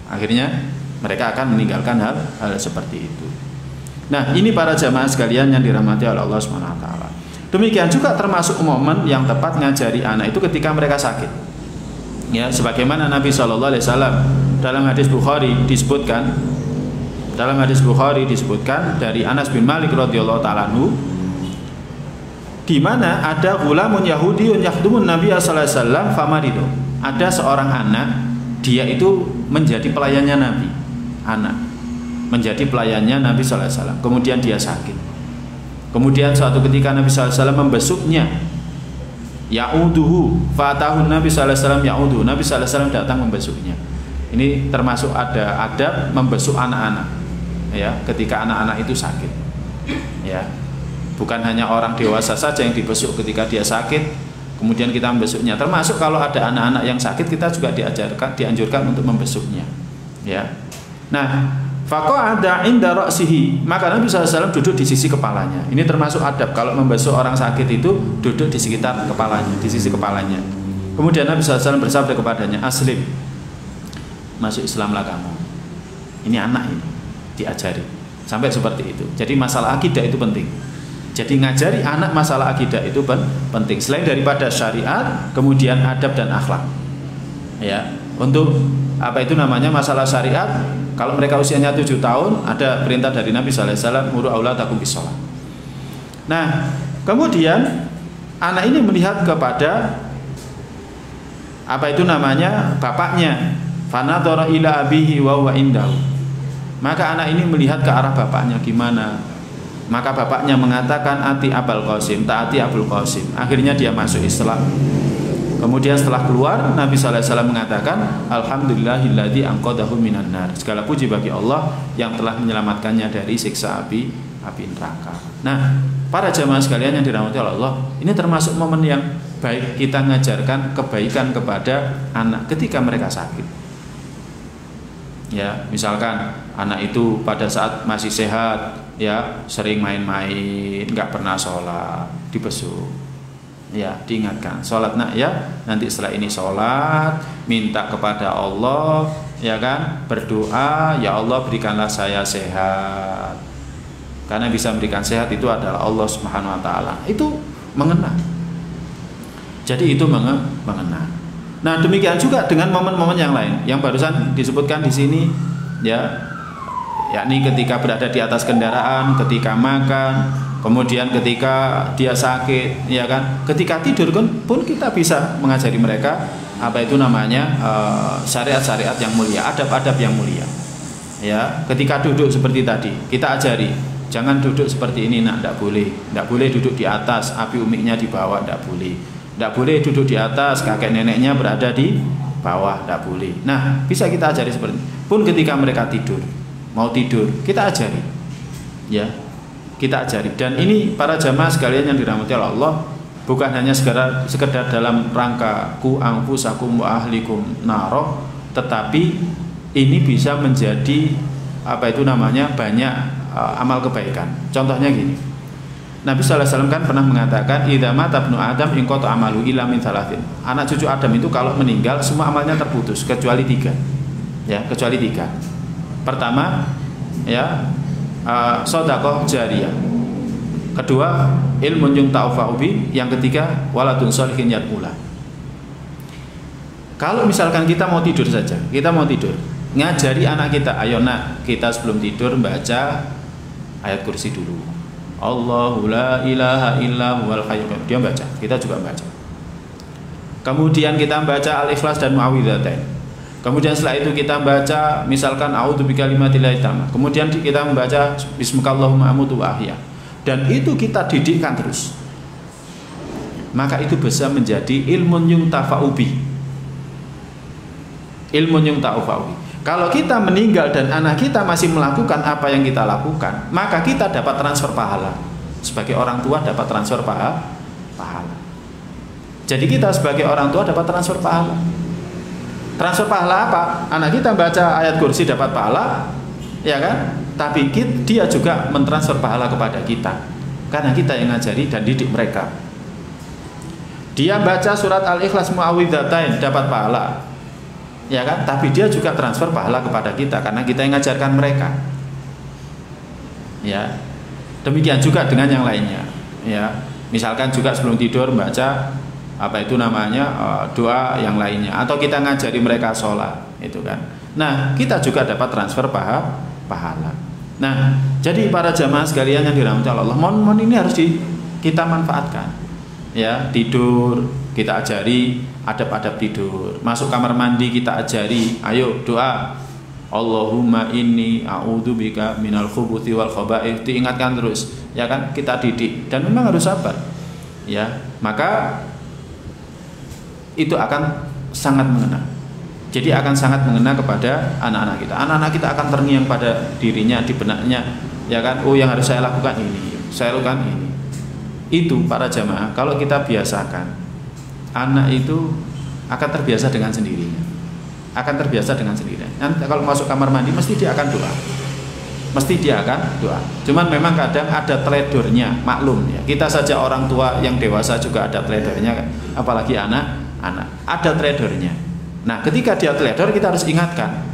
Akhirnya mereka akan meninggalkan hal seperti itu. Nah, ini para jamaah sekalian yang dirahmati oleh Allah Subhanahu wa taala. Demikian juga termasuk momen yang tepat ngajari anak itu ketika mereka sakit. Ya, sebagaimana Nabi Shallallahu alaihi wasallam dalam hadis Bukhari disebutkan dari Anas bin Malik radhiyallahu taala anhu, di mana ada ghulamun Yahudiyun yakhdumun Nabi sallallahu alaihi wasallam famarido. Ada seorang anak, dia itu menjadi pelayannya Nabi. Menjadi pelayannya Nabi sallallahu alaihi wasallam. Kemudian dia sakit. Kemudian suatu ketika Nabi sallallahu alaihi wasallam membesuknya. Ya'uduhu, fa'atahu Nabi sallallahu alaihi wasallam ya'uduhu. Nabi sallallahu alaihi wasallam datang membesuknya. Ini termasuk ada adab membesuk anak-anak. Ya, ketika anak-anak itu sakit. Ya. Bukan hanya orang dewasa saja yang dibesuk ketika dia sakit, kemudian kita membesuknya. Termasuk kalau ada anak-anak yang sakit, kita juga dianjurkan untuk membesuknya. Ya. Nah, faqa'ada 'inda ra'sihi, maka Nabi SAW duduk di sisi kepalanya. Ini termasuk adab kalau membesuk orang sakit itu duduk di sekitar kepalanya, di sisi kepalanya. Kemudian Nabi SAW bersabda kepadanya, aslim, masuk Islamlah kamu. Ini anak ini diajari sampai seperti itu. Jadi masalah akidah itu penting. Jadi ngajari anak masalah akidah itu penting. Selain daripada syariat, kemudian adab dan akhlak. Ya, untuk apa itu namanya masalah syariat, kalau mereka usianya 7 tahun, ada perintah dari Nabi sallallahu alaihi wasallam, muru auladakum bis-shalah. Nah, kemudian anak ini melihat kepada apa itu namanya bapaknya, fanadhara ila abihi wa huwa indahu. Maka anak ini melihat ke arah bapaknya gimana. Maka bapaknya mengatakan ati Abul Qasim, taati Abul Qasim. Akhirnya dia masuk Islam. Kemudian setelah keluar, Nabi sallallahu alaihi wasallam mengatakan, alhamdulillahilladzi anqadhahu minan nar. Segala puji bagi Allah yang telah menyelamatkannya dari siksa api neraka. Nah, para jamaah sekalian yang dirahmati Allah, ini termasuk momen yang baik kita mengajarkan kebaikan kepada anak ketika mereka sakit. Ya, misalkan anak itu pada saat masih sehat, ya sering main-main, nggak pernah sholat, dibesuk. Ya, diingatkan, sholat nak ya, nanti setelah ini sholat, minta kepada Allah, ya kan, berdoa, ya Allah berikanlah saya sehat, karena bisa memberikan sehat itu adalah Allah Subhanahu Wa Taala. Itu mengena. Jadi itu mengena. Nah, demikian juga dengan momen-momen yang lain, yang barusan disebutkan di sini, ya, yakni ketika berada di atas kendaraan, ketika makan, kemudian ketika dia sakit, ya kan, ketika tidur pun kita bisa mengajari mereka apa itu namanya syariat-syariat yang mulia, adab-adab yang mulia. Ya, ketika duduk seperti tadi, kita ajari, jangan duduk seperti ini, nak, tidak boleh duduk di atas, api umiknya di bawah, tidak boleh duduk di atas, kakek neneknya berada di bawah, tidak boleh. Nah, bisa kita ajari seperti ini. Pun ketika mereka tidur, mau tidur, kita ajari, ya. Kita ajari. Dan ini para jamaah sekalian yang dirahmati Allah, bukan hanya sekedar dalam rangka ku anfusakum wa ahlikum naro, tetapi ini bisa menjadi apa itu namanya banyak amal kebaikan. Contohnya gini, Nabi sallallahu alaihi wasallam kan pernah mengatakan, idza mata ibnu adam in qata amalu illa min thalathin. Anak cucu Adam itu kalau meninggal semua amalnya terputus kecuali 3. Ya, kecuali 3. Pertama, ya, sedekah jariyah. Kedua, ilmun yunta'u bi. Yang ketiga, waladun sholihin yad'ula. Kalau misalkan kita mau tidur saja, ngajari anak kita, ayo nak, kita sebelum tidur baca ayat kursi dulu. Allahu la ilaha illa huwal hayyul qayyum. Dia baca, kita juga baca. Kemudian kita baca Al-Ikhlas dan Muawwidzatain. Kemudian setelah itu kita baca misalkan a'udzu bikalimatillahi tammah. Kemudian kita membaca bismikallahumma amutu wa ahya. Dan itu kita didikkan terus. Maka itu bisa menjadi ilmun yuntafa'u bi. Ilmun yuntafa'u bi. Kalau kita meninggal dan anak kita masih melakukan apa yang kita lakukan, maka kita dapat transfer pahala. Sebagai orang tua dapat transfer pahala. Jadi kita sebagai orang tua dapat transfer pahala. Transfer pahala apa? Anak kita baca ayat kursi dapat pahala, ya kan? Tapi dia juga mentransfer pahala kepada kita, karena kita yang ngajari dan didik mereka. Dia baca surat Al-Ikhlas Mu'awwidzatain dapat pahala, ya kan? Tapi dia juga transfer pahala kepada kita, karena kita yang ngajarkan mereka. Ya, demikian juga dengan yang lainnya. Ya, misalkan juga sebelum tidur baca doa yang lainnya, atau kita ngajari mereka sholat, itu kan. Nah, kita juga dapat transfer pahala. Nah, jadi para jamaah sekalian yang dirahmati Allah, mohon ini harus kita manfaatkan. Ya, tidur kita ajari adab-adab tidur, masuk kamar mandi kita ajari, ayo doa Allahumma inni a'udzubika minal khubuthi wal khaba'ith, diingatkan terus, ya kan, kita didik, dan memang harus sabar. Ya, maka itu akan sangat mengena. Jadi akan sangat mengena kepada anak-anak kita. Anak-anak kita akan terngiang pada dirinya, di benaknya, ya kan, oh yang harus saya lakukan ini, saya lakukan ini. Itu para jamaah, kalau kita biasakan, anak itu akan terbiasa dengan sendirinya. Akan terbiasa dengan sendirinya. Nanti kalau masuk kamar mandi mesti dia akan doa. Mesti dia akan doa. Cuman memang kadang ada teledornya, maklum ya. Kita saja orang tua yang dewasa juga ada teledornya, apalagi anak ada tradernya. Nah, ketika dia trader kita harus ingatkan.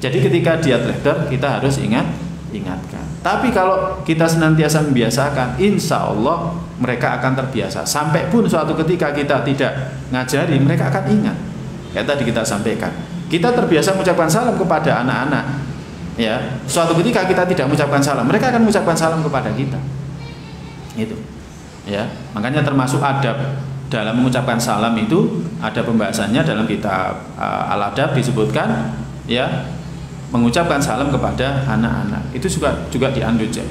Jadi ketika dia trader kita harus ingatkan. Tapi kalau kita senantiasa membiasakan, insya Allah mereka akan terbiasa. Sampai pun suatu ketika kita tidak ngajari, mereka akan ingat. Kayak tadi kita sampaikan, kita terbiasa mengucapkan salam kepada anak-anak. Ya, suatu ketika kita tidak mengucapkan salam, mereka akan mengucapkan salam kepada kita. Itu. Ya, makanya termasuk adab dalam mengucapkan salam itu ada pembahasannya dalam kitab Al-Adab, disebutkan ya, mengucapkan salam kepada anak-anak itu juga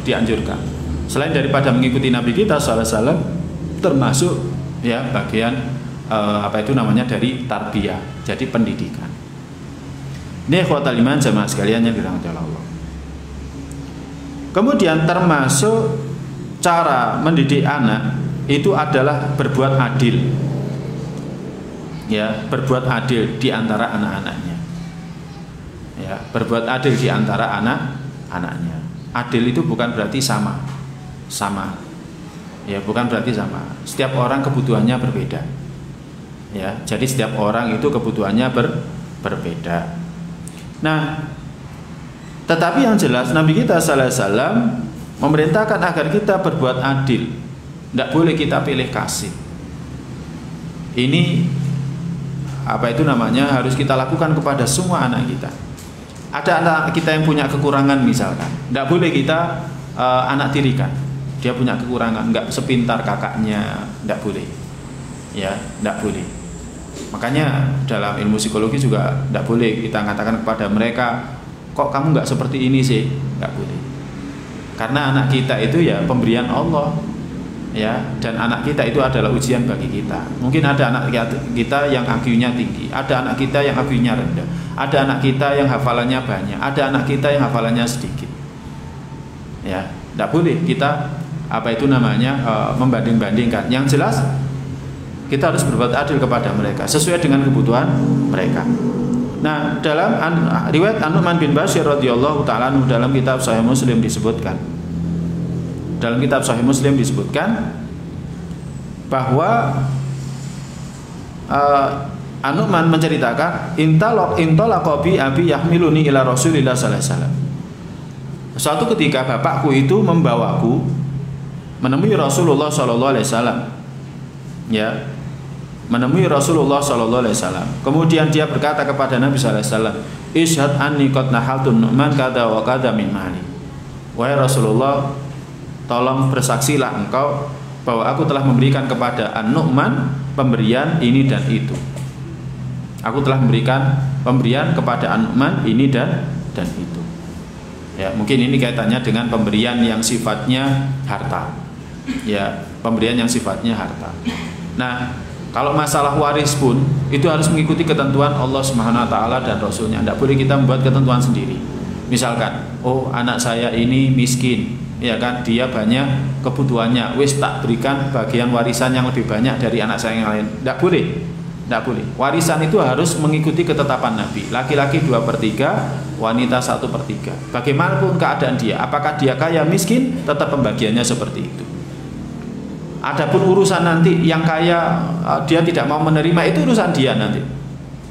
dianjurkan. Selain daripada mengikuti Nabi kita SAW, termasuk ya bagian dari tarbiyah, jadi pendidikan. Ini ikhwatal iman jamaah sekalian yang dirahmati Allah. Kemudian termasuk cara mendidik anak itu analah berbuat adil. Ya, berbuat adil di antara anak-anaknya. Ya, berbuat adil di antara anak-anaknya. Adil itu bukan berarti sama. Ya, bukan berarti sama. Setiap orang kebutuhannya berbeda. Ya, jadi setiap orang itu kebutuhannya berbeda. Nah, tetapi yang jelas Nabi kita sallallahu alaihi wasallam memerintahkan agar kita berbuat adil. Tidak boleh kita pilih kasih. Ini harus kita lakukan kepada semua anak kita. Ada anak kita yang punya kekurangan misalkan, tidak boleh kita anak tirikan. Dia punya kekurangan, nggak sepintar kakaknya, tidak boleh. Ya, tidak boleh. Makanya dalam ilmu psikologi juga tidak boleh kita katakan kepada mereka, kok kamu nggak seperti ini sih, nggak boleh. Karena anak kita itu ya pemberian Allah. Ya, dan anak kita itu adalah ujian bagi kita. Mungkin ada anak kita yang IQ-nya tinggi, ada anak kita yang IQ-nya rendah, ada anak kita yang hafalannya banyak, ada anak kita yang hafalannya sedikit. Ya, tidak boleh kita membanding-bandingkan. Yang jelas kita harus berbuat adil kepada mereka sesuai dengan kebutuhan mereka. Nah, dalam riwayat An-Nu'man bin Bashir radhiyallahu taala dalam kitab Sahih Muslim disebutkan. Dalam kitab Sahih Muslim disebutkan bahwa An-Nu'man menceritakan intalaqa bi abi yahmiluni ila Rasulillah sallallahu alaihi wasallam. Suatu ketika bapakku itu membawaku menemui Rasulullah sallallahu alaihi wasallam. Ya. Menemui Rasulullah sallallahu alaihi wasallam. Kemudian dia berkata kepada Nabi sallallahu alaihi wasallam, "Ishhad anni qad nahaltun Nu'man kada wa kada min mali." Wahai Rasulullah, tolong bersaksilah engkau bahwa aku telah memberikan kepada An-Nu'man pemberian ini dan itu. Aku telah memberikan pemberian kepada An-Nu'man ini dan itu. Ya, mungkin ini kaitannya dengan pemberian yang sifatnya harta. Ya, pemberian yang sifatnya harta. Nah, Kalau masalah waris pun itu harus mengikuti ketentuan Allah Subhanahu wa taala dan Rasulnya. Tidak boleh kita membuat ketentuan sendiri. Misalkan, oh anak saya ini miskin, ya kan, dia banyak kebutuhannya, wis tak berikan bagian warisan yang lebih banyak dari anak saya yang lain. Tidak boleh. Tidak boleh. Warisan itu harus mengikuti ketetapan Nabi. Laki-laki 2/3, wanita 1/3. Bagaimanapun keadaan dia, apakah dia kaya miskin, tetap pembagiannya seperti itu. Adapun urusan nanti yang kaya dia tidak mau menerima, itu urusan dia nanti.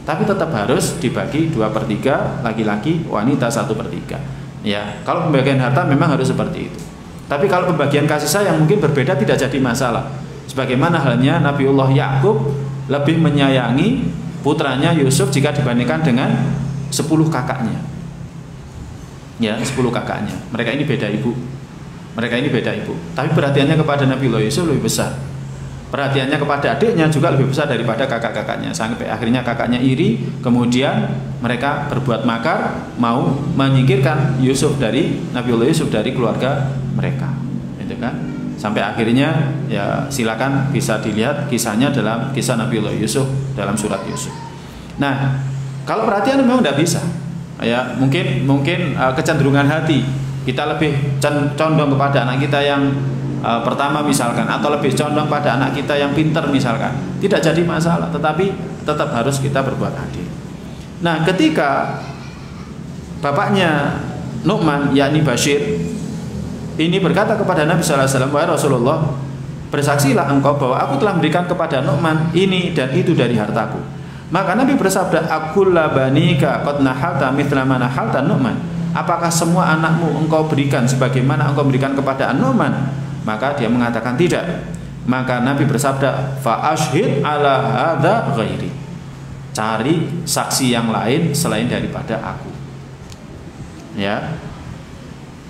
Tapi tetap harus dibagi 2/3, laki-laki, wanita 1/3. Ya, kalau pembagian harta memang harus seperti itu. Tapi kalau pembagian kasih sayang mungkin berbeda, tidak jadi masalah. Sebagaimana halnya Nabiullah Yakub lebih menyayangi putranya Yusuf jika dibandingkan dengan 10 kakaknya. Ya, 10 kakaknya. Mereka ini beda ibu. Tapi perhatiannya kepada Nabiullah Yusuf lebih besar. Perhatiannya kepada adiknya juga lebih besar daripada kakak-kakaknya. Sampai akhirnya kakaknya iri, kemudian mereka berbuat makar, mau menyingkirkan Nabiullah Yusuf dari keluarga mereka. Gitu kan? Sampai akhirnya ya silakan bisa dilihat kisahnya dalam kisah Nabiullah Yusuf dalam surat Yusuf. Nah, kalau perhatian memang tidak bisa. Ya, mungkin kecenderungan hati kita lebih condong kepada anak kita yang pertama misalkan, atau lebih condong pada anak kita yang pintar misalkan, tidak jadi masalah, tetapi tetap harus kita berbuat adil. Nah, ketika bapaknya Nu'man yakni Bashir ini berkata kepada Nabi SAW, wahai Rasulullah, bersaksilah engkau bahwa aku telah memberikan kepada Nu'man ini dan itu dari hartaku. Maka Nabi bersabda, akulla banika qad nahalta mithla ma nahalta Nu'man. Apakah semua anakmu engkau berikan sebagaimana engkau berikan kepada Nu'man? Maka dia mengatakan tidak. Maka Nabi bersabda, fa ashhid ala hadza ghairi. Cari saksi yang lain selain daripada aku. Ya.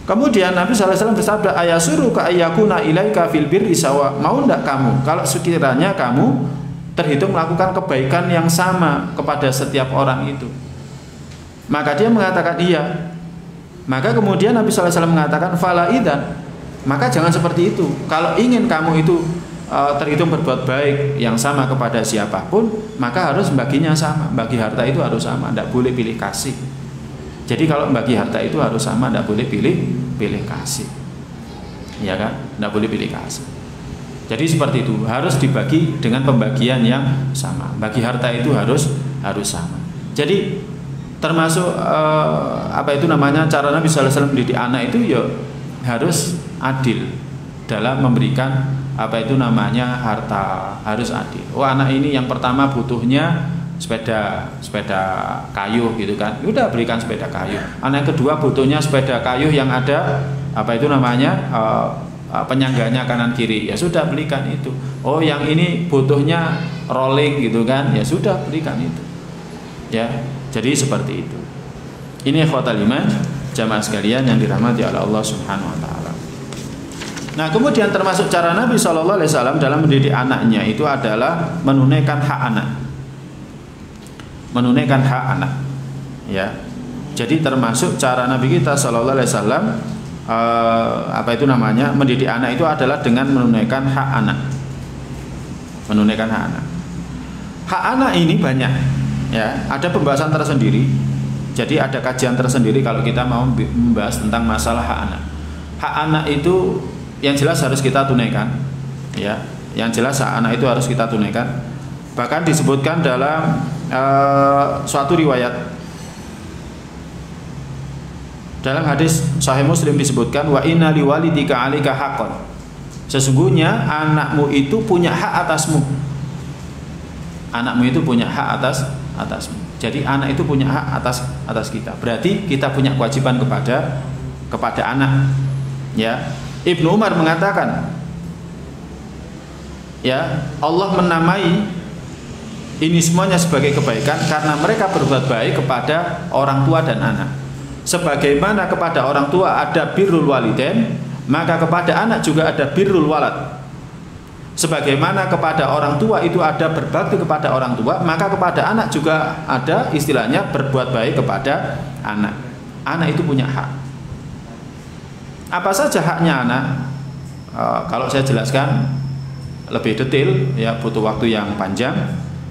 Kemudian Nabi SAW bersabda, ayasuruka ayyakuna ilaika fil birri sawa. Mau enggak kamu kalau sekiranya kamu terhitung melakukan kebaikan yang sama kepada setiap orang itu? Maka dia mengatakan iya. Maka kemudian Nabi SAW mengatakan fala idzan, maka jangan seperti itu. Kalau ingin kamu itu terhitung berbuat baik yang sama kepada siapapun, maka harus baginya sama. Bagi harta itu harus sama, tidak boleh pilih kasih. Jadi kalau bagi harta itu harus sama, tidak boleh pilih kasih. Ya kan? Tidak boleh pilih kasih. Jadi seperti itu, harus dibagi dengan pembagian yang sama. Bagi harta itu harus sama. Jadi termasuk cara Nabi SAW mendidik anak itu ya harus adil dalam memberikan harta, harus adil. Oh, anak ini yang pertama butuhnya sepeda kayu gitu kan, udah berikan sepeda kayu. Anak kedua butuhnya sepeda kayu yang ada penyangganya kanan kiri, ya sudah belikan itu. Oh, yang ini butuhnya rolling gitu kan, ya sudah belikan itu. Ya, jadi seperti itu. Ini ikhwatal iman, jamaah sekalian yang dirahmati oleh Allah Subhanahu wa taala. Nah, kemudian termasuk cara Nabi SAW dalam mendidik anaknya itu adalah menunaikan hak anak. Menunaikan hak anak. Ya. Jadi termasuk cara Nabi kita SAW mendidik anak itu adalah dengan menunaikan hak anak. Menunaikan hak anak. Hak anak ini banyak. Ya, ada pembahasan tersendiri. Jadi ada kajian tersendiri kalau kita mau membahas tentang masalah hak anak. Hak anak itu yang jelas harus kita tunaikan, ya. Yang jelas hak anak itu harus kita tunaikan. Bahkan disebutkan dalam suatu riwayat, dalam hadis Sahih Muslim disebutkan, wa inna liwalidika 'alaika haqqan. Sesungguhnya anakmu itu punya hak atasmu. Anakmu itu punya hak atasmu. Jadi anak itu punya hak atas kita. Berarti kita punya kewajiban kepada anak. Ya. Ibnu Umar mengatakan, ya, Allah menamai ini semuanya sebagai kebaikan karena mereka berbuat baik kepada orang tua dan anak. Sebagaimana kepada orang tua ada birrul walidain, maka kepada anak juga ada birrul walad. Sebagaimana kepada orang tua itu ada berbakti kepada orang tua, maka kepada anak juga ada istilahnya berbuat baik kepada anak. Anak itu punya hak. Apa saja haknya anak? Kalau saya jelaskan lebih detail, ya butuh waktu yang panjang,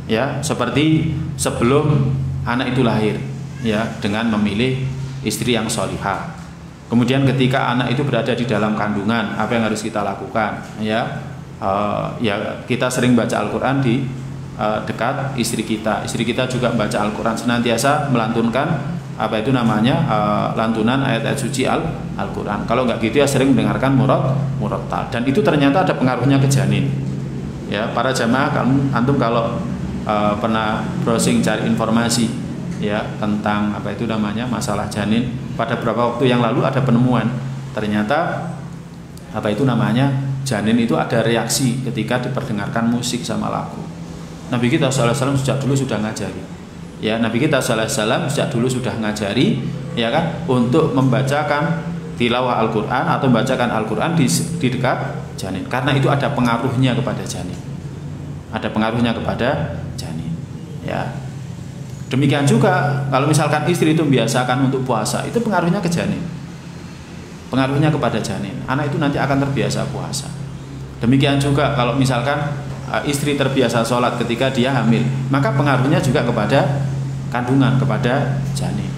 ya seperti sebelum anak itu lahir, ya dengan memilih istri yang sholihah. Kemudian ketika anak itu berada di dalam kandungan, apa yang harus kita lakukan? Ya kita sering baca Al-Quran di dekat istri kita. Istri kita juga baca Al-Quran, senantiasa melantunkan lantunan ayat-ayat suci Al-Quran. Kalau nggak gitu ya sering mendengarkan murattal, dan itu ternyata ada pengaruhnya ke janin. Ya, para jamaah, antum kalau pernah browsing cari informasi ya tentang masalah janin, pada beberapa waktu yang lalu ada penemuan ternyata janin itu ada reaksi ketika diperdengarkan musik sama lagu. Nabi kita SAW sejak dulu sudah ngajari. Ya, Nabi kita SAW sejak dulu sudah ngajari, ya kan, untuk membacakan tilawah Al-Quran atau membacakan Al-Quran di dekat janin, karena itu ada pengaruhnya kepada janin. Ada pengaruhnya kepada janin. Ya. Demikian juga kalau misalkan istri itu membiasakan untuk puasa, itu pengaruhnya ke janin. Pengaruhnya kepada janin. Anak itu nanti akan terbiasa puasa. Demikian juga kalau misalkan istri terbiasa sholat ketika dia hamil, maka pengaruhnya juga kepada kandungan, kepada janin.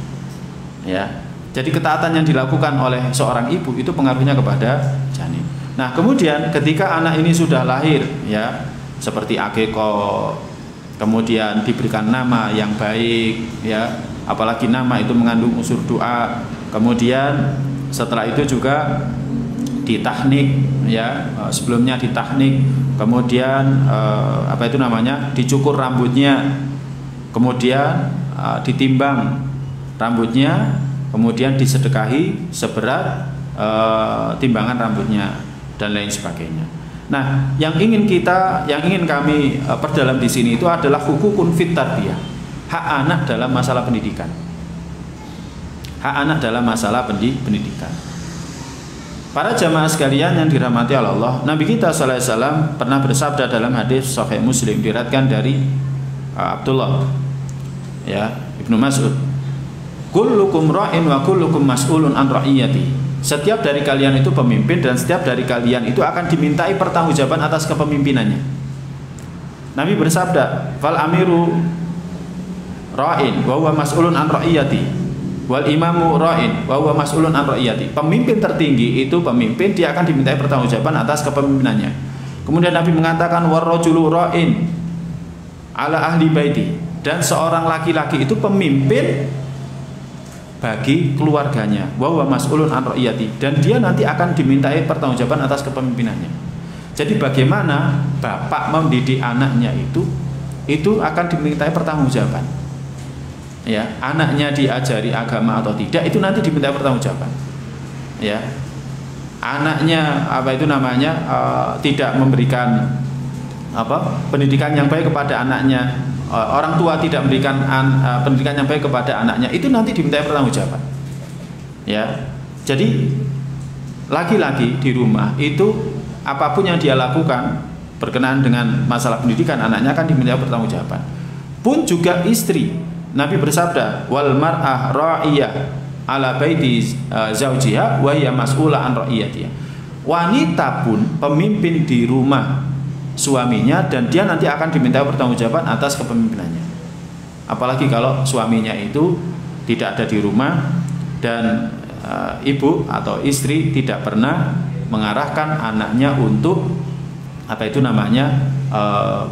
Ya, jadi ketaatan yang dilakukan oleh seorang ibu itu pengaruhnya kepada janin. Nah, kemudian ketika anak ini sudah lahir, ya, seperti akikoh, kemudian diberikan nama yang baik, ya, apalagi nama itu mengandung unsur doa. Kemudian setelah itu juga ditahnik, ya, sebelumnya ditahnik, kemudian dicukur rambutnya, kemudian ditimbang rambutnya, kemudian disedekahi seberat timbangan rambutnya dan lain sebagainya. Nah, yang ingin kami perdalam di sini itu adalah hukukun fit tarbiyah, hak anak dalam masalah pendidikan. Hak anak dalam masalah pendidikan. Para jamaah sekalian yang dirahmati Allah, Nabi kita sallallahu alaihi wasallam pernah bersabda dalam hadis Sahih Muslim diriwayatkan dari Abdullah, ya, Ibnu Mas'ud, kullukum ra'in wa kullukum mas'ulun an ra'iyati. Setiap dari kalian itu pemimpin dan setiap dari kalian itu akan dimintai pertanggungjawaban atas kepemimpinannya. Nabi bersabda, fal amiru ra'in wa huwa mas'ulun an ra'iyati wal imamu ra'in wa huwa mas'ulun an ra'iyati. Pemimpin tertinggi itu pemimpin, dia akan dimintai pertanggungjawaban atas kepemimpinannya. Kemudian Nabi mengatakan warrajulu ra'in ala ahli baiti, dan seorang laki-laki itu pemimpin bagi keluarganya, wa huwa mas'ulun an ra'iyati, dan dia nanti akan dimintai pertanggungjawaban atas kepemimpinannya. Jadi bagaimana bapak mendidik anaknya itu akan dimintai pertanggungjawaban. Ya, anaknya diajari agama atau tidak itu nanti dimintai pertanggungjawaban. Ya. Anaknya tidak memberikan pendidikan yang baik kepada anaknya, orang tua tidak memberikan pendidikan yang baik kepada anaknya, itu nanti dimintai pertanggungjawaban. Ya. Jadi laki-laki di rumah itu apapun yang dia lakukan berkenaan dengan masalah pendidikan anaknya akan dimintai pertanggungjawaban. Pun juga istri. Nabi bersabda, wal mar'ah ra'iyah ala baiti zaujiha wa hiya mas'ula an ra'iyatiha. Wanita pun pemimpin di rumah suaminya dan dia nanti akan diminta pertanggungjawaban atas kepemimpinannya. Apalagi kalau suaminya itu tidak ada di rumah dan ibu atau istri tidak pernah mengarahkan anaknya untuk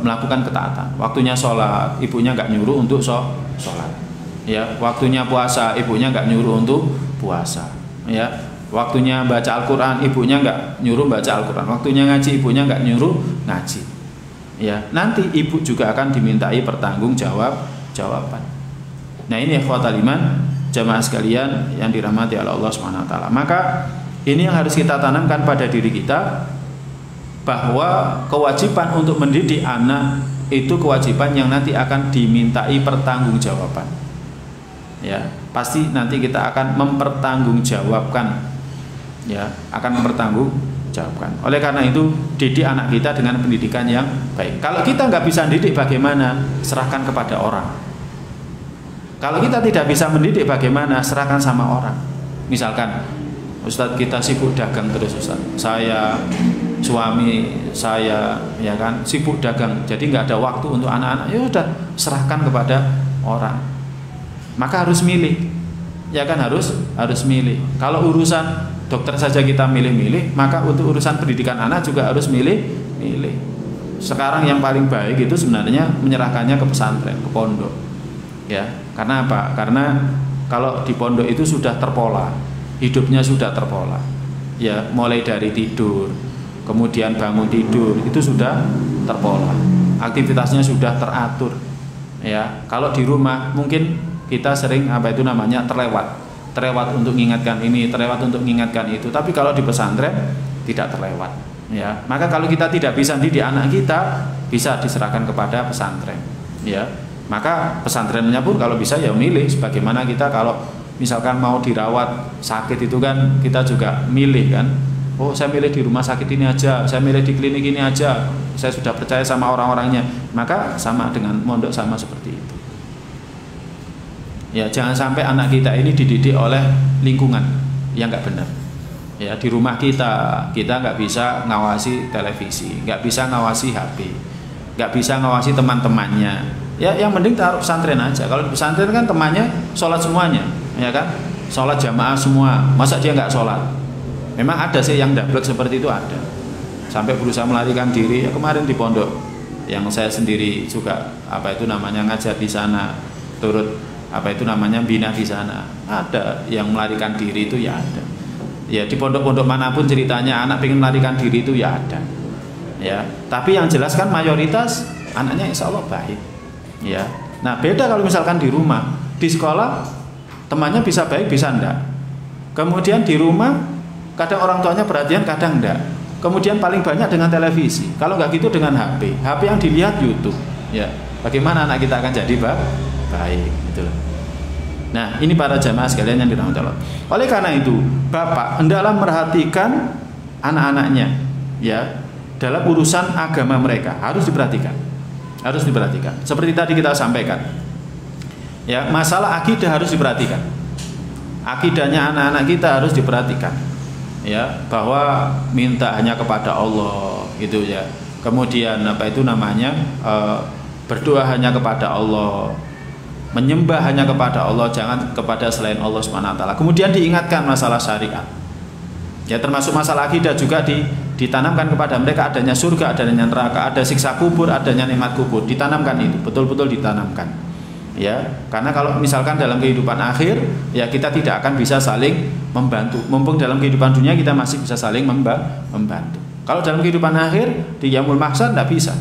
melakukan ketaatan. Waktunya sholat, ibunya nggak nyuruh untuk sholat. Ya, waktunya puasa, ibunya nggak nyuruh untuk puasa. Ya, waktunya baca Al-Quran, ibunya nggak nyuruh baca Al-Quran. Waktunya ngaji, ibunya nggak nyuruh ngaji. Ya, nanti ibu juga akan dimintai pertanggungjawaban. Nah, ini ikhwatal iman, jamaah sekalian yang dirahmati oleh Allah Subhanahu wa taala. Maka ini yang harus kita tanamkan pada diri kita, bahwa kewajiban untuk mendidik anak itu kewajiban yang nanti akan dimintai pertanggungjawaban. Ya, pasti nanti kita akan mempertanggungjawabkan. Ya, akan mempertanggungjawabkan. Oleh karena itu, didik anak kita dengan pendidikan yang baik. Kalau kita nggak bisa didik, bagaimana? Serahkan kepada orang. Kalau kita tidak bisa mendidik, bagaimana? Serahkan sama orang. Misalkan Ustadz, kita sibuk dagang terus, Ustadz. Saya suami saya ya kan sibuk dagang, jadi nggak ada waktu untuk anak-anak, ya udah serahkan kepada orang. Maka harus milih, ya kan, harus milih. Kalau urusan dokter saja kita milih-milih, maka untuk urusan pendidikan anak juga harus milih. Sekarang yang paling baik itu sebenarnya menyerahkannya ke pesantren, ke pondok, ya. Karena apa? Karena kalau di pondok itu sudah terpola, hidupnya sudah terpola, ya, mulai dari tidur, kemudian bangun tidur itu sudah terpola, aktivitasnya sudah teratur, ya. Kalau di rumah mungkin kita sering terlewat untuk mengingatkan ini, terlewat untuk mengingatkan itu. Tapi kalau di pesantren tidak terlewat, ya. Maka kalau kita tidak bisa didik anak kita, bisa diserahkan kepada pesantren, ya. Maka pesantrennya pun kalau bisa ya milih. Sebagaimana kita kalau misalkan mau dirawat sakit itu kan kita juga milih kan. Oh, saya milih di rumah sakit ini aja, saya milih di klinik ini aja, saya sudah percaya sama orang-orangnya. Maka sama dengan mondok, sama seperti itu. Ya, jangan sampai anak kita ini dididik oleh lingkungan yang nggak benar. Ya, di rumah kita nggak bisa ngawasi televisi, nggak bisa ngawasi HP, nggak bisa ngawasi teman-temannya. Ya, yang penting taruh pesantren aja. Kalau di pesantren kan temannya sholat semuanya, ya kan, sholat jamaah semua. Masa dia nggak sholat? Memang ada sih yang dablek seperti itu, ada. Sampai berusaha melarikan diri. Ya, kemarin di pondok yang saya sendiri juga ngajar di sana, turut bina di sana, ada yang melarikan diri itu, ya ada. Ya, di pondok-pondok manapun ceritanya anak pengen melarikan diri itu ya ada, ya. Tapi yang jelas kan mayoritas anaknya insya Allah baik, ya. Nah, beda kalau misalkan di rumah, di sekolah temannya bisa baik bisa enggak, kemudian di rumah kadang orang tuanya perhatian kadang enggak, kemudian paling banyak dengan televisi, kalau nggak gitu dengan HP yang dilihat YouTube, ya. Bagaimana anak kita akan jadi baik, gitu loh. Nah, ini para jamaah sekalian yang dirahmati Allah. Oleh karena itu, bapak hendaklah merhatikan anak-anaknya, ya, dalam urusan agama mereka harus diperhatikan, Seperti tadi kita sampaikan, ya, masalah akidah harus diperhatikan. Akidahnya anak-anak kita harus diperhatikan, ya, bahwa minta hanya kepada Allah, gitu ya. Kemudian berdoa hanya kepada Allah, menyembah hanya kepada Allah, jangan kepada selain Allah SWT. Kemudian diingatkan masalah syariat, ya, termasuk masalah akidah juga ditanamkan kepada mereka adanya surga, adanya neraka, ada siksa kubur, adanya nikmat kubur, ditanamkan itu, betul-betul ditanamkan, ya. Karena kalau misalkan dalam kehidupan akhir, ya, kita tidak akan bisa saling membantu. Mumpung dalam kehidupan dunia kita masih bisa saling membantu. Kalau dalam kehidupan akhir di yaumul mahsyar tidak bisa.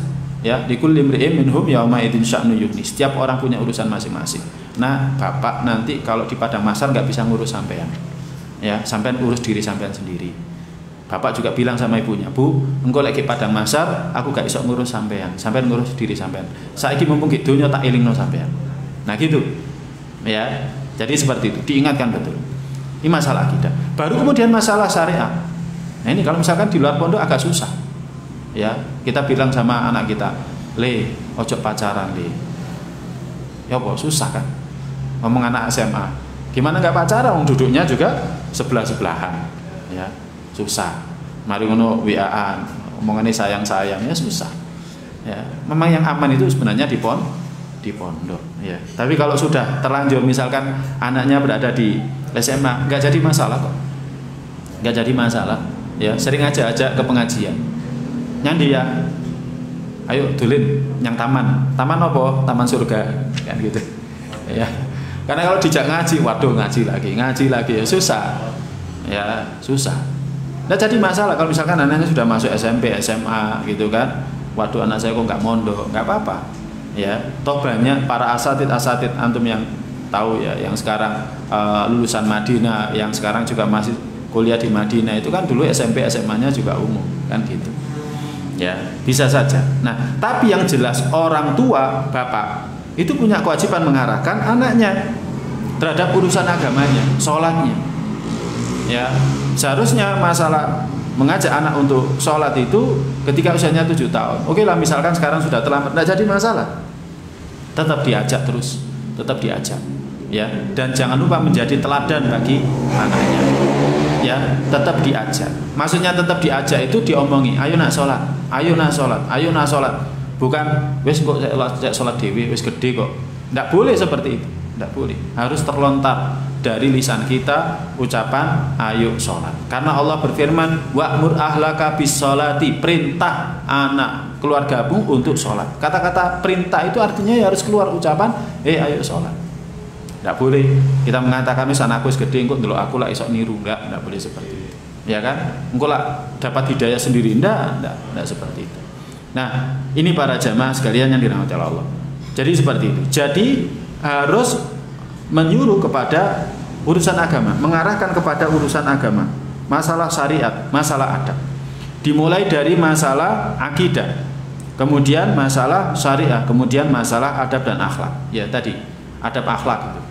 Ya, likulli imri'in minhum yauma idzin sya'nu yughni. Setiap orang punya urusan masing-masing. Nah, bapak nanti kalau di padang mahsyar nggak bisa ngurus sampean. Ya, sampean urus diri sampean sendiri. Bapak juga bilang sama ibunya, "Bu, engko lagi padang mahsyar, aku gak iso ngurus sampean. Sampean ngurus diri sampean. Saiki mumpung ki donya tak elingno sampean." Nah, gitu. Ya. Jadi seperti itu, diingatkan betul. Ini masalah akidah. Baru kemudian masalah syariat. Nah, ini kalau misalkan di luar pondok agak susah. Ya, kita bilang sama anak kita, "Le, ojo pacaran, Le." Ya kok susah kan? Ngomong anak SMA, gimana nggak pacaran? Wong duduknya juga sebelah-sebelahan. Ya, susah. Mari ngono WA-an, omongannya sayang-sayang, ya susah. Ya, memang yang aman itu sebenarnya di pondok, ya. Tapi kalau sudah terlanjur misalkan anaknya berada di SMA, nggak jadi masalah kok. Nggak jadi masalah. Ya, sering aja ajak ke pengajian. Nyandi ya, ayo dulin yang taman apa? Taman surga, kan gitu, ya. Karena kalau dijak ngaji, waduh ngaji lagi ya susah, ya susah. Nah, jadi masalah kalau misalkan anaknya sudah masuk SMP, SMA gitu kan, waduh anak saya kok nggak mondok, nggak apa-apa, ya. Toh banyak para asatid antum yang tahu ya, yang sekarang lulusan Madinah, yang sekarang juga masih kuliah di Madinah, itu kan dulu SMP SMA-nya juga umum, kan gitu. Ya, bisa saja. Nah, tapi yang jelas orang tua, bapak itu punya kewajiban mengarahkan anaknya terhadap urusan agamanya, sholatnya. Ya, seharusnya masalah mengajak anak untuk sholat itu ketika usianya 7 tahun. Oke lah, misalkan sekarang sudah terlambat, tidak jadi masalah. Tetap diajak terus, tetap diajak. Ya, dan jangan lupa menjadi teladan bagi anaknya. ya tetap diajak. Maksudnya tetap diajak itu diomongi, ayo nak sholat, ayo nak sholat, ayo nak sholat. Bukan wes kok saya sholat dewi, wes gede kok. Tidak boleh seperti itu, tidak boleh. Harus terlontar dari lisan kita ucapan ayo sholat. Karena Allah berfirman, wa'mur ahlaka bis sholati, perintah anak keluargamu untuk sholat. Kata-kata perintah itu artinya ya harus keluar ucapan, ayo sholat. Tidak boleh kita mengatakan wis anakku wis gede engko ndelok aku lah isok niru, enggak boleh seperti itu. Ya kan? Engko lah dapat hidayah sendiri, enggak seperti itu. Nah, ini para jamaah sekalian yang dirahmati Allah. Jadi seperti itu. Jadi harus menyuruh kepada urusan agama, mengarahkan kepada urusan agama, masalah syariat, masalah adab. Dimulai dari masalah akidah, kemudian masalah syariah, kemudian masalah adab dan akhlak. Ya tadi, adab akhlak itu.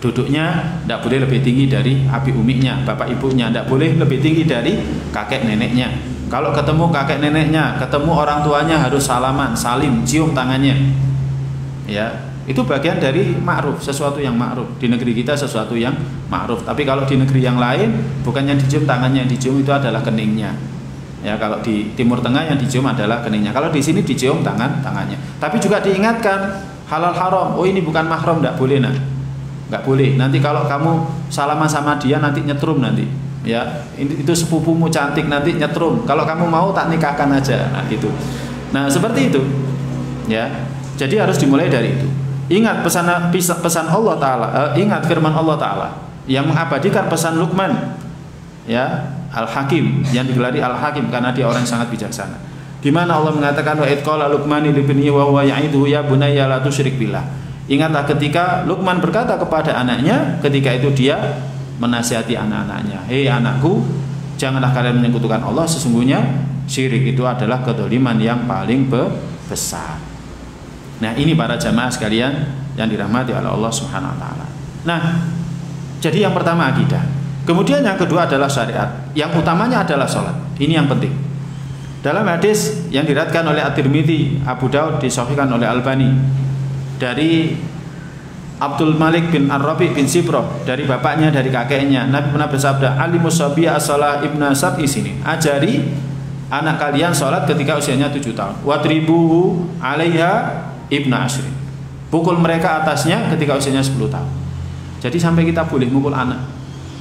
Duduknya tidak boleh lebih tinggi dari abi umiknya, bapak ibunya, tidak boleh lebih tinggi dari kakek neneknya. Kalau ketemu kakek neneknya, ketemu orang tuanya harus salaman, salim, cium tangannya. Ya, itu bagian dari ma'ruf, sesuatu yang ma'ruf. Di negeri kita sesuatu yang ma'ruf. Tapi kalau di negeri yang lain, bukannya dicium tangannya, yang dicium itu adalah keningnya. Ya, kalau di Timur Tengah yang dicium adalah keningnya. Kalau di sini dicium tangannya. Tapi juga diingatkan halal haram. Oh, ini bukan mahram, tidak boleh nak. Nggak boleh. Nanti kalau kamu salaman sama dia nanti nyetrum nanti. Ya, itu sepupumu cantik nanti nyetrum. Kalau kamu mau tak nikahkan aja. Nah, gitu. Nah, seperti itu. Ya. Jadi harus dimulai dari itu. Ingat pesan Allah Ta'ala, ingat firman Allah Ta'ala yang mengabadikan pesan Luqman, ya, Al-Hakim, yang digelari Al-Hakim karena dia orang yang sangat bijaksana. Di mana Allah mengatakan wa id qala Luqman li ibnihi wa huwa ya'iduhu ya bunayya la tusyrik billah. Ingatlah ketika Luqman berkata kepada anaknya, ketika itu dia menasihati anak-anaknya, hei anakku, janganlah kalian menyekutukan Allah, sesungguhnya syirik itu adalah kedzaliman yang paling besar. Nah, ini para jamaah sekalian yang dirahmati oleh Allah Subhanahu wa taala. Nah, jadi yang pertama akidah. Kemudian yang kedua adalah syariat. Yang utamanya adalah sholat. Ini yang penting. Dalam hadis yang diriwayatkan oleh At-Tirmidzi, Abu Daud, disahihkan oleh Albani dari Abdul Malik bin Ar-Rabi bin Sibrah, dari bapaknya, dari kakeknya, Nabi pernah bersabda, alimus sabiya as-salah ibna sab'i sini. Ajari anak kalian sholat ketika usianya 7 tahun. Wadribuhu 'alaiha ibna asyrin. Pukul mereka atasnya ketika usianya 10 tahun. Jadi sampai kita boleh mukul anak,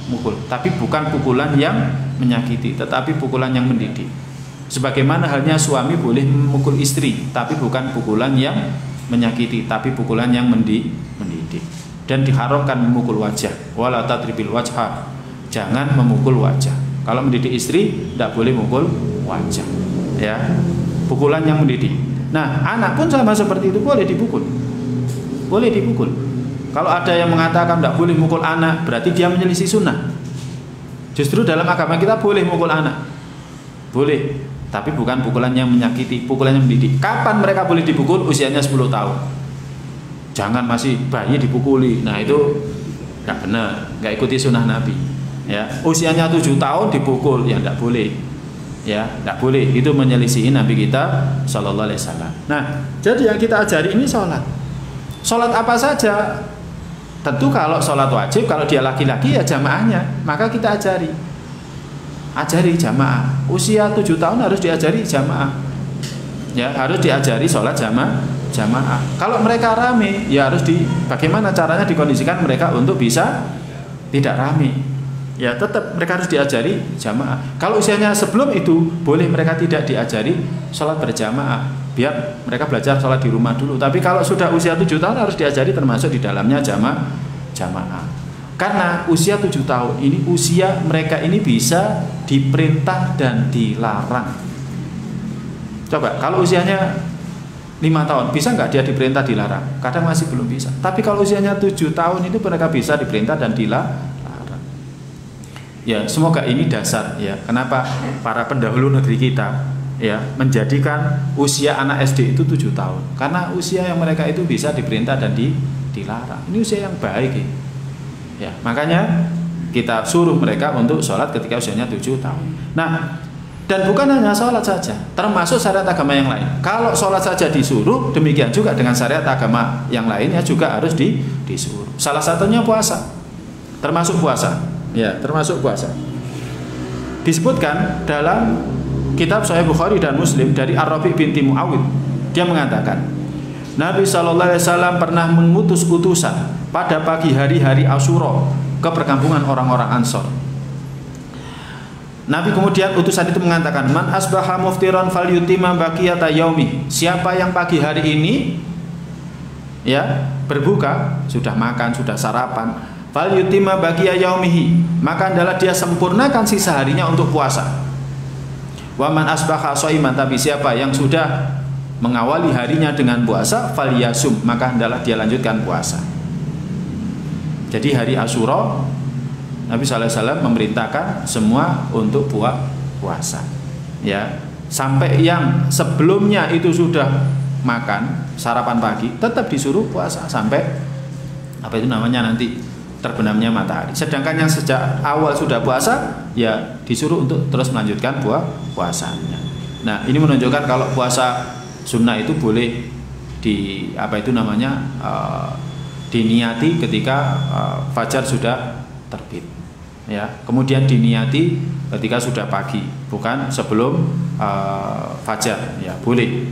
mukul, tapi bukan pukulan yang menyakiti, tetapi pukulan yang mendidik. Sebagaimana halnya suami boleh memukul istri, tapi bukan pukulan yang menyakiti, tapi pukulan yang mendidik. Dan diharamkan memukul wajah. Wala tadribil wajha. Jangan memukul wajah. Kalau mendidik istri tidak boleh memukul wajah. Ya. Pukulan yang mendidik. Nah, anak pun sama seperti itu, boleh dipukul. Boleh dipukul. Kalau ada yang mengatakan tidak boleh mukul anak, berarti dia menyelisih sunnah. Justru dalam agama kita boleh mukul anak. Boleh, tapi bukan pukulan yang menyakiti, pukulan yang mendidik. Kapan mereka boleh dipukul? Usianya 10 tahun. Jangan masih bayi dipukuli. Nah, itu tidak benar, nggak ikuti sunnah Nabi. Ya, usianya 7 tahun dipukul, ya tidak boleh. Ya, tidak boleh. Itu menyelisihi Nabi kita Shallallahu Alaihi Wasallam. Nah, jadi yang kita ajari ini sholat. Sholat apa saja? Tentu kalau sholat wajib, kalau dia laki-laki ya jamaahnya, maka kita ajari. Ajari jamaah. Usia 7 tahun harus diajari jamaah. Ya, harus diajari sholat jamaah. Kalau mereka rame, ya harus bagaimana caranya dikondisikan mereka untuk bisa tidak rame. Ya, tetap mereka harus diajari jamaah. Kalau usianya sebelum itu, boleh mereka tidak diajari sholat berjamaah, biar mereka belajar sholat di rumah dulu. Tapi kalau sudah usia 7 tahun harus diajari, termasuk di dalamnya jamaah. Karena usia 7 tahun ini, usia mereka ini bisa diperintah dan dilarang. Coba, kalau usianya 5 tahun, bisa nggak dia diperintah dilarang? Kadang masih belum bisa. Tapi kalau usianya 7 tahun itu mereka bisa diperintah dan dilarang. Ya, semoga ini dasar ya. Kenapa para pendahulu negeri kita ya menjadikan usia anak SD itu 7 tahun? Karena usia yang mereka itu bisa diperintah dan dilarang. Ini usia yang baik ya. Ya, makanya kita suruh mereka untuk sholat ketika usianya 7 tahun. Nah, dan bukan hanya sholat saja, termasuk syariat agama yang lain. Kalau sholat saja disuruh, demikian juga dengan syariat agama yang lainnya juga harus disuruh. Salah satunya puasa, termasuk puasa. Ya, termasuk puasa. disebutkan dalam kitab Sahih Bukhari dan Muslim dari Ar-Rabi' binti Muawid. Dia mengatakan, Nabi SAW pernah mengutus utusan pada pagi hari Asyura ke perkampungan orang-orang Ansor. Nabi kemudian utusan itu mengatakan, man asbaha muftiran falyutimma baqiyata yaumi. Siapa yang pagi hari ini ya berbuka, sudah makan, sudah sarapan, falyutimma baqiya yaumihi, maka adalah dia sempurnakan sisa harinya untuk puasa. Wa man asbaha shaiman, tapi siapa yang sudah mengawali harinya dengan puasa, falyasum, maka hendaklah dia lanjutkan puasa. Jadi hari Asyura Nabi SAW memerintahkan semua untuk puasa. Ya, sampai yang sebelumnya itu sudah makan sarapan pagi tetap disuruh puasa sampai nanti terbenamnya matahari. Sedangkan yang sejak awal sudah puasa ya disuruh untuk terus melanjutkan puasanya. Nah, ini menunjukkan kalau puasa sunnah itu boleh diniati ketika fajar sudah terbit. Ya, kemudian diniati ketika sudah pagi, bukan sebelum fajar. Ya, boleh.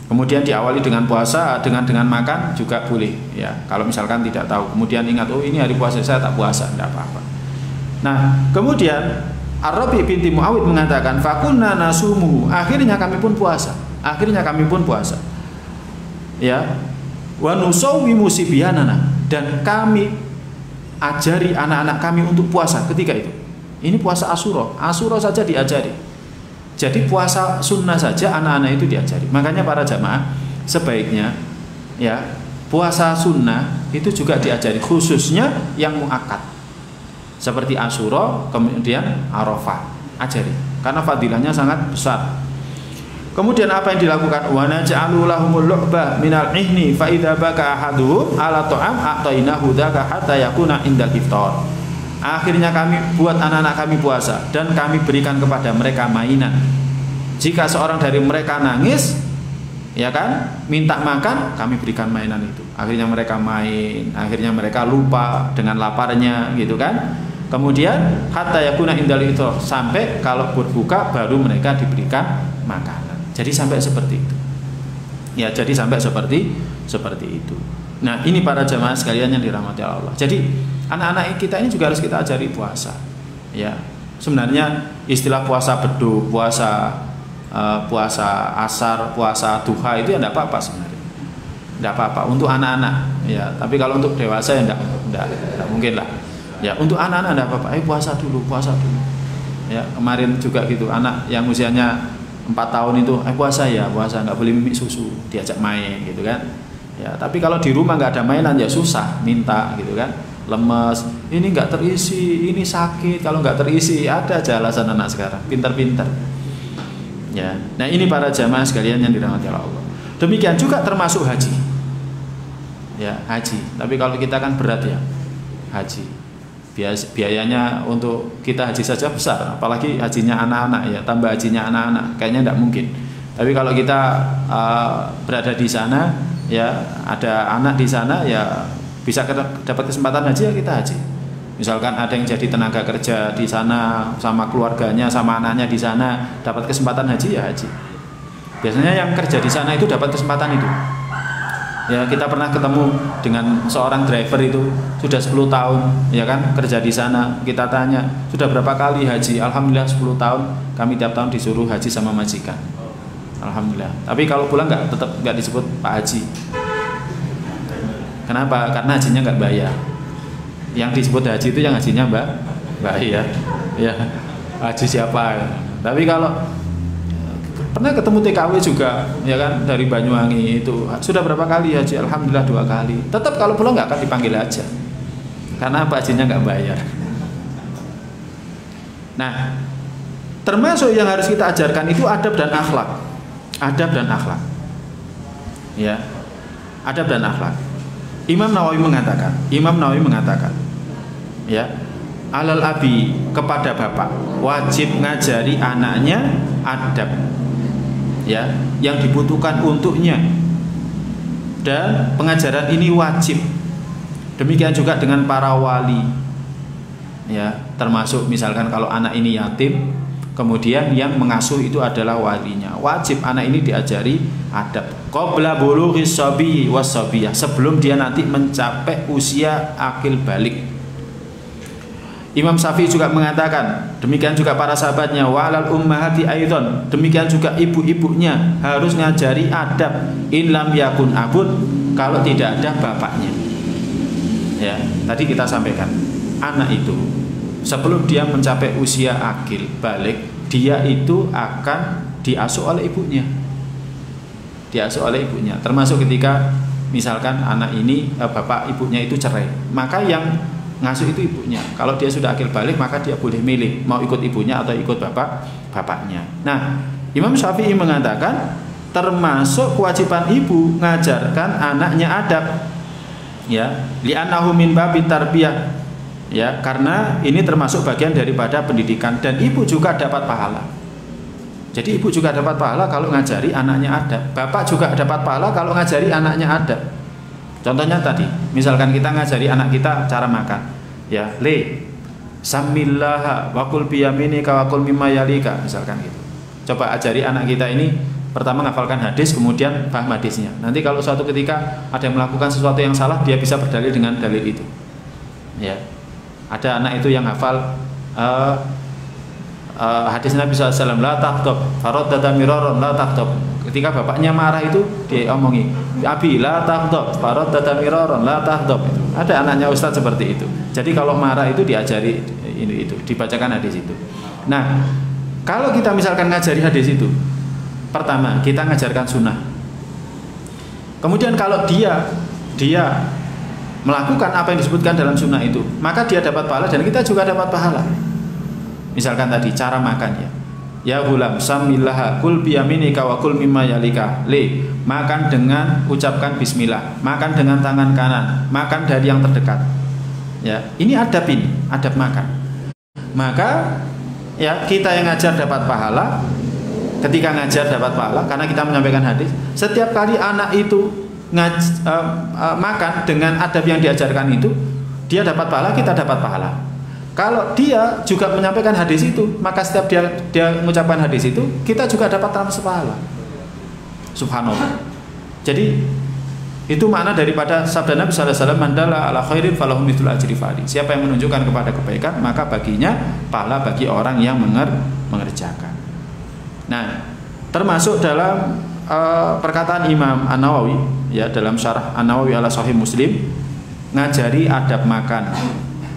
Kemudian diawali dengan puasa, dengan makan juga boleh. Ya, kalau misalkan tidak tahu, kemudian ingat, oh ini hari puasa, saya tak puasa, tidak apa-apa. Nah, kemudian Ar-Rabi' binti Muawid mengatakan, fakunna nasumu, akhirnya kami pun puasa. Ya, wa nusawwimu sibyanana, dan kami ajari anak-anak kami untuk puasa ketika itu. Ini puasa Asyura saja diajari. Jadi puasa sunnah saja anak-anak itu diajari. Makanya para jamaah sebaiknya ya puasa sunnah itu juga diajari, khususnya yang muakkad seperti Asyura, kemudian Arafah, ajari karena fadilahnya sangat besar. Kemudian apa yang dilakukan? Wa naj'alu lahumul lu'ba minal ihni fa idza baka ahaduhum ala ta'am a'tainahu dzaka hatta yakuna indal iftar. Akhirnya kami buat anak-anak kami puasa dan kami berikan kepada mereka mainan. Jika seorang dari mereka nangis, ya kan, minta makan, kami berikan mainan itu. Akhirnya mereka main, akhirnya mereka lupa dengan laparnya, gitu kan. Kemudian hatta yakuna indal iftar, sampai kalau berbuka baru mereka diberikan makanan. Jadi sampai seperti itu. Ya, jadi sampai seperti itu. Nah, ini para jamaah sekalian yang dirahmati Allah. Jadi anak-anak kita ini juga harus kita ajari puasa. Ya, sebenarnya istilah puasa beduk, puasa asar, puasa duha itu ya tidak apa-apa sebenarnya. Tidak apa-apa untuk anak-anak. Ya, tapi kalau untuk dewasa ya tidak mungkin lah. Ya, untuk anak-anak tidak apa-apa. Puasa dulu. Ya, kemarin juga gitu, anak yang usianya 4 tahun itu puasa nggak boleh mimik susu, diajak main gitu kan. Ya, tapi kalau di rumah nggak ada mainan ya susah, minta gitu kan. Lemes, ini nggak terisi, ini sakit. Kalau nggak terisi, ada aja alasan anak sekarang, pintar-pintar. Ya, nah ini para jamaah sekalian yang dirahmati Allah. Demikian juga termasuk haji. Ya, haji. Tapi kalau kita kan berat ya, haji. Biayanya untuk kita haji saja besar, apalagi hajinya anak-anak ya, tambah hajinya anak-anak, kayaknya tidak mungkin. Tapi kalau kita berada di sana, ya ada anak di sana, ya bisa dapat kesempatan haji ya kita haji. Misalkan ada yang jadi tenaga kerja di sana sama keluarganya, sama anaknya di sana, dapat kesempatan haji ya haji. Biasanya yang kerja di sana itu dapat kesempatan itu. Ya, kita pernah ketemu dengan seorang driver itu sudah 10 tahun ya kan kerja di sana. Kita tanya, sudah berapa kali haji? Alhamdulillah 10 tahun. Kami tiap tahun disuruh haji sama majikan. Alhamdulillah. Tapi kalau pulang tetap nggak disebut Pak Haji. Kenapa? Karena hajinya nggak bayar. Yang disebut haji itu yang hajinya bayar. Ya, haji siapa? Tapi kalau pernah ketemu TKW juga, ya kan, dari Banyuwangi itu sudah berapa kali haji? Alhamdulillah 2 kali. Tetap kalau pulang nggak akan dipanggil aja, karena hajinya nggak bayar. Nah, termasuk yang harus kita ajarkan itu adab dan akhlak. Ya, adab dan akhlak. Imam Nawawi mengatakan, ya, alal abi, kepada bapak wajib ngajari anaknya adab. Ya, yang dibutuhkan untuknya, dan pengajaran ini wajib. Demikian juga dengan para wali. ya, termasuk misalkan kalau anak ini yatim, kemudian yang mengasuh itu adalah walinya, wajib anak ini diajari adab qabla bulughis sabi was-sabiyah, sebelum dia nanti mencapai usia akil balik. Imam Syafi'i juga mengatakan, demikian juga para sahabatnya, walal ummahati aidan, demikian juga ibu-ibunya harus ngajari adab in lam yakun abun, kalau tidak ada bapaknya. Ya, tadi kita sampaikan, anak itu sebelum dia mencapai usia akil balik, dia itu akan diasuh oleh ibunya. Diasuh oleh ibunya, termasuk ketika misalkan anak ini bapak ibunya itu cerai, maka yang ngasuh itu ibunya. Kalau dia sudah akil balik, maka dia boleh milih mau ikut ibunya atau ikut bapaknya. Nah, Imam Syafi'i mengatakan termasuk kewajiban ibu ngajarkan anaknya adab, ya, li'annahu min babit tarbiyah, ya, karena ini termasuk bagian daripada pendidikan, dan ibu juga dapat pahala. Jadi ibu juga dapat pahala kalau ngajari anaknya adab, bapak juga dapat pahala kalau ngajari anaknya adab. Contohnya tadi, misalkan kita ngajari anak kita cara makan, ya, samillah wakul biyaminika wakul mimma yalika, misalkan gitu. Coba ajari anak kita ini pertama menghafalkan hadis, kemudian paham hadisnya. Nanti kalau suatu ketika ada yang melakukan sesuatu yang salah, dia bisa berdalil dengan dalil itu. Ya, ada anak itu yang hafal hadis Nabi SAW, la taqtab faradda miraron la taqtab. Ketika bapaknya marah itu dia omongi, abi la taqtab faradda miraron la taqtab. Ada anaknya ustaz seperti itu. Jadi kalau marah itu diajari ini itu, dibacakan hadis itu. Nah, kalau kita misalkan ngajari hadis itu, pertama kita ngajarkan sunnah. Kemudian kalau dia melakukan apa yang disebutkan dalam sunnah itu, maka dia dapat pahala dan kita juga dapat pahala. Misalkan tadi cara makan, ya gulam samillaha kul biyaminika wa kul mimma yalika, makan dengan ucapkan bismillah, makan dengan tangan kanan, makan dari yang terdekat. Ya, ini adab makan. Maka ya kita yang ngajar dapat pahala, ketika ngajar dapat pahala karena kita menyampaikan hadis. Setiap kali anak itu makan dengan adab yang diajarkan itu, dia dapat pahala, kita dapat pahala. Kalau dia juga menyampaikan hadis itu, maka setiap dia mengucapkan hadis itu, kita juga dapat transfer pahala. Subhanallah. Jadi itu makna daripada sabda Nabi SAW, mandala ala khairin falahu mithlu ajri fa'ili. Siapa yang menunjukkan kepada kebaikan, maka baginya pahala bagi orang yang mengerjakan. Nah, termasuk dalam perkataan Imam An-Nawawi, ya, dalam syarah An-Nawawi ala Sahih Muslim, ngajari adab makan,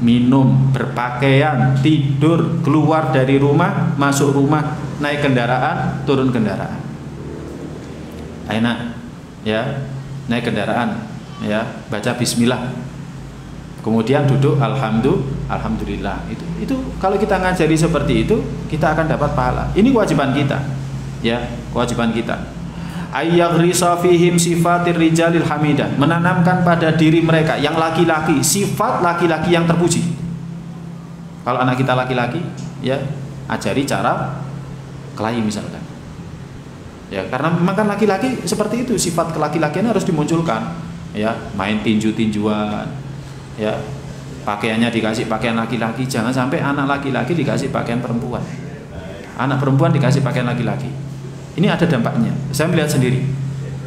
minum, berpakaian, tidur, keluar dari rumah, masuk rumah, naik kendaraan, turun kendaraan. Enak, ya, naik kendaraan, ya, baca bismillah, kemudian duduk alhamdulillah. Itu kalau kita ngajari seperti itu, kita akan dapat pahala. Ini kewajiban kita, ya, kewajiban kita. Ayyaghrisa fihim sifatir rijalil hamidah, menanamkan pada diri mereka yang laki-laki sifat laki-laki yang terpuji. Kalau anak kita laki-laki, ya, ajari cara kelahi misalkan. Ya, karena memang kan laki-laki seperti itu, sifat kelaki-lakian harus dimunculkan. Ya, main tinju-tinjuan, ya, pakaiannya dikasih pakaian laki-laki, jangan sampai anak laki-laki dikasih pakaian perempuan, anak perempuan dikasih pakaian laki-laki. Ini ada dampaknya. Saya melihat sendiri.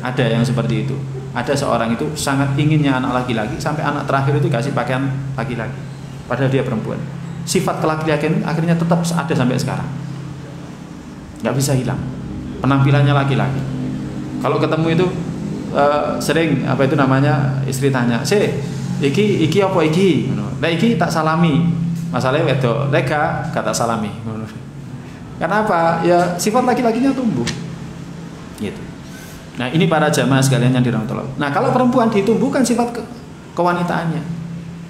Ada yang seperti itu. Ada seorang itu sangat inginnya anak laki-laki, sampai anak terakhir itu dikasih pakaian laki-laki, padahal dia perempuan. Sifat kelaki-lakian akhirnya tetap ada sampai sekarang. Nggak bisa hilang. Penampilannya laki-laki. Kalau ketemu itu sering apa itu namanya, istri tanya, iki apa iki? Nah, iki tak salami. Masalahnya wedok, lega kata salami. Kenapa? Ya sifat laki-lakinya tumbuh. Gitu. Nah, ini para jamaah sekalian yang dirahmati Allah. Nah, kalau perempuan ditumbuhkan sifat kewanitaannya.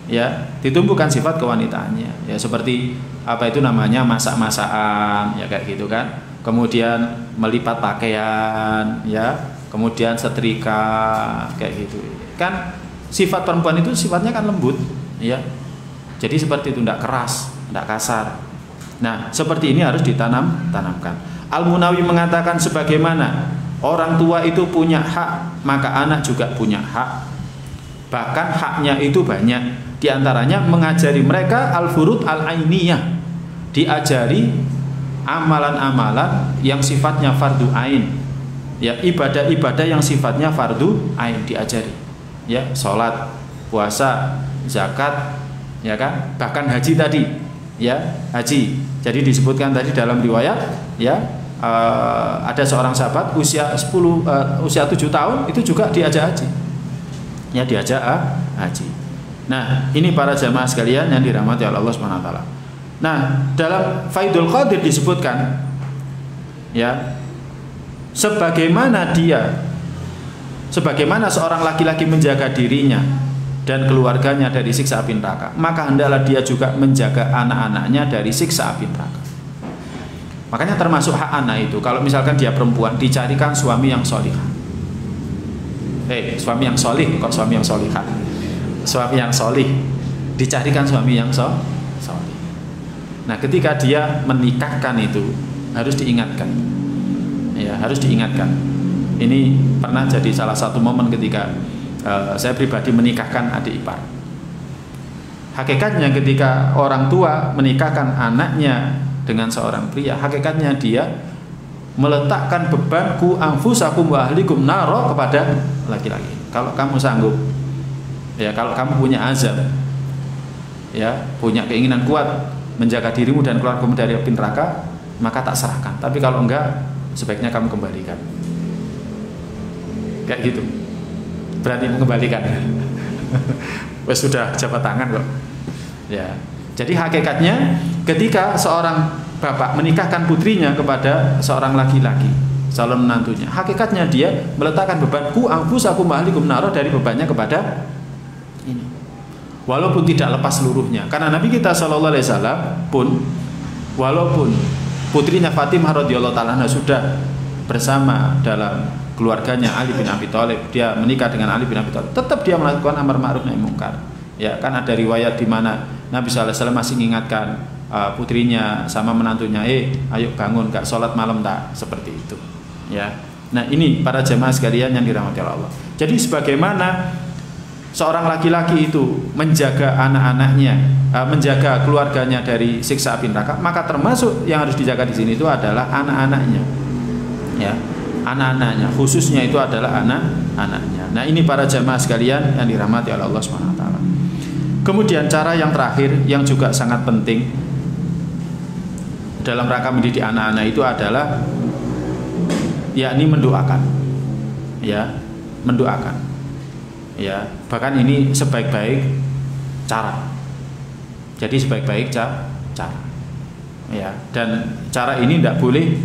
Ya, ditumbuhkan sifat kewanitaannya. Ya, seperti apa itu namanya, masak-masakan, ya kayak gitu kan. Kemudian melipat pakaian, ya. Kemudian setrika, kayak gitu. Kan sifat perempuan itu sifatnya kan lembut, ya. Jadi seperti itu, tidak keras, tidak kasar. Nah, seperti ini harus ditanamkan. Al-Munawi mengatakan sebagaimana orang tua itu punya hak, maka anak juga punya hak. Bahkan haknya itu banyak. Di antaranya mengajari mereka al-furud al-ainiyah, diajari amalan-amalan yang sifatnya fardu ain, ya, ibadah-ibadah yang sifatnya fardu ain diajari, ya, sholat, puasa, zakat, ya kan, bahkan haji tadi, ya, haji. Jadi disebutkan tadi dalam riwayat, ya, ada seorang sahabat usia 7 tahun itu juga diajak haji, ya, diajak haji. Nah, ini para jamaah sekalian yang dirahmati oleh Allah Subhanahu wa taala. Nah, dalam Faidul Qadir disebutkan, ya, sebagaimana seorang laki-laki menjaga dirinya dan keluarganya dari siksa api neraka, maka hendaklah dia juga menjaga anak-anaknya dari siksa api neraka. Makanya termasuk hak anak itu, kalau misalkan dia perempuan, dicarikan suami yang solihah. Suami yang solih, kok suami yang solihah? Suami yang solih, dicarikan suami yang solih. Nah, ketika dia menikahkan itu harus diingatkan, ya, harus diingatkan. Ini pernah jadi salah satu momen ketika saya pribadi menikahkan adik ipar. Hakikatnya ketika orang tua menikahkan anaknya dengan seorang pria, hakikatnya dia meletakkan beban ku anfusakum wa ahlikum naro kepada laki-laki. Kalau kamu sanggup, ya, kalau kamu punya azam, ya, punya keinginan kuat menjaga dirimu dan keluargamu dari api neraka, maka tak serahkan. Tapi kalau enggak, sebaiknya kamu kembalikan. Kayak gitu. Berani mengembalikan. Wes sudah jabat tangan kok. Ya. Jadi hakikatnya ketika seorang bapak menikahkan putrinya kepada seorang laki-laki, calon menantunya, hakikatnya dia meletakkan beban ku anfusakum ahlikum naro dari bebannya kepada ini. Walaupun tidak lepas seluruhnya, karena Nabi kita Shallallahu Alaihi Wasallam pun, walaupun putrinya Fatimah radhiyallahu taala sudah bersama dalam keluarganya Ali bin Abi Thalib, dia menikah dengan Ali bin Abi Thalib, tetap dia melakukan amar ma'ruf nahi munkar. Ya, kan ada riwayat di mana Nabi Shallallahu Alaihi Wasallam masih mengingatkan putrinya sama menantunya, ayo bangun, gak sholat malam tak, seperti itu. Ya, nah ini para jemaah sekalian yang dirahmati Allah. Jadi sebagaimana seorang laki-laki itu menjaga anak-anaknya, menjaga keluarganya dari siksa api neraka, maka termasuk yang harus dijaga di sini itu adalah anak-anaknya, ya, anak-anaknya, khususnya itu adalah anak-anaknya. Nah ini para jamaah sekalian yang dirahmati oleh Allah Subhanahu Wa Taala. Kemudian cara yang terakhir yang juga sangat penting dalam rangka mendidik anak-anak itu adalah yakni mendoakan, ya, mendoakan. Ya, bahkan ini sebaik-baik cara. Jadi sebaik-baik cara. Ya, dan cara ini tidak boleh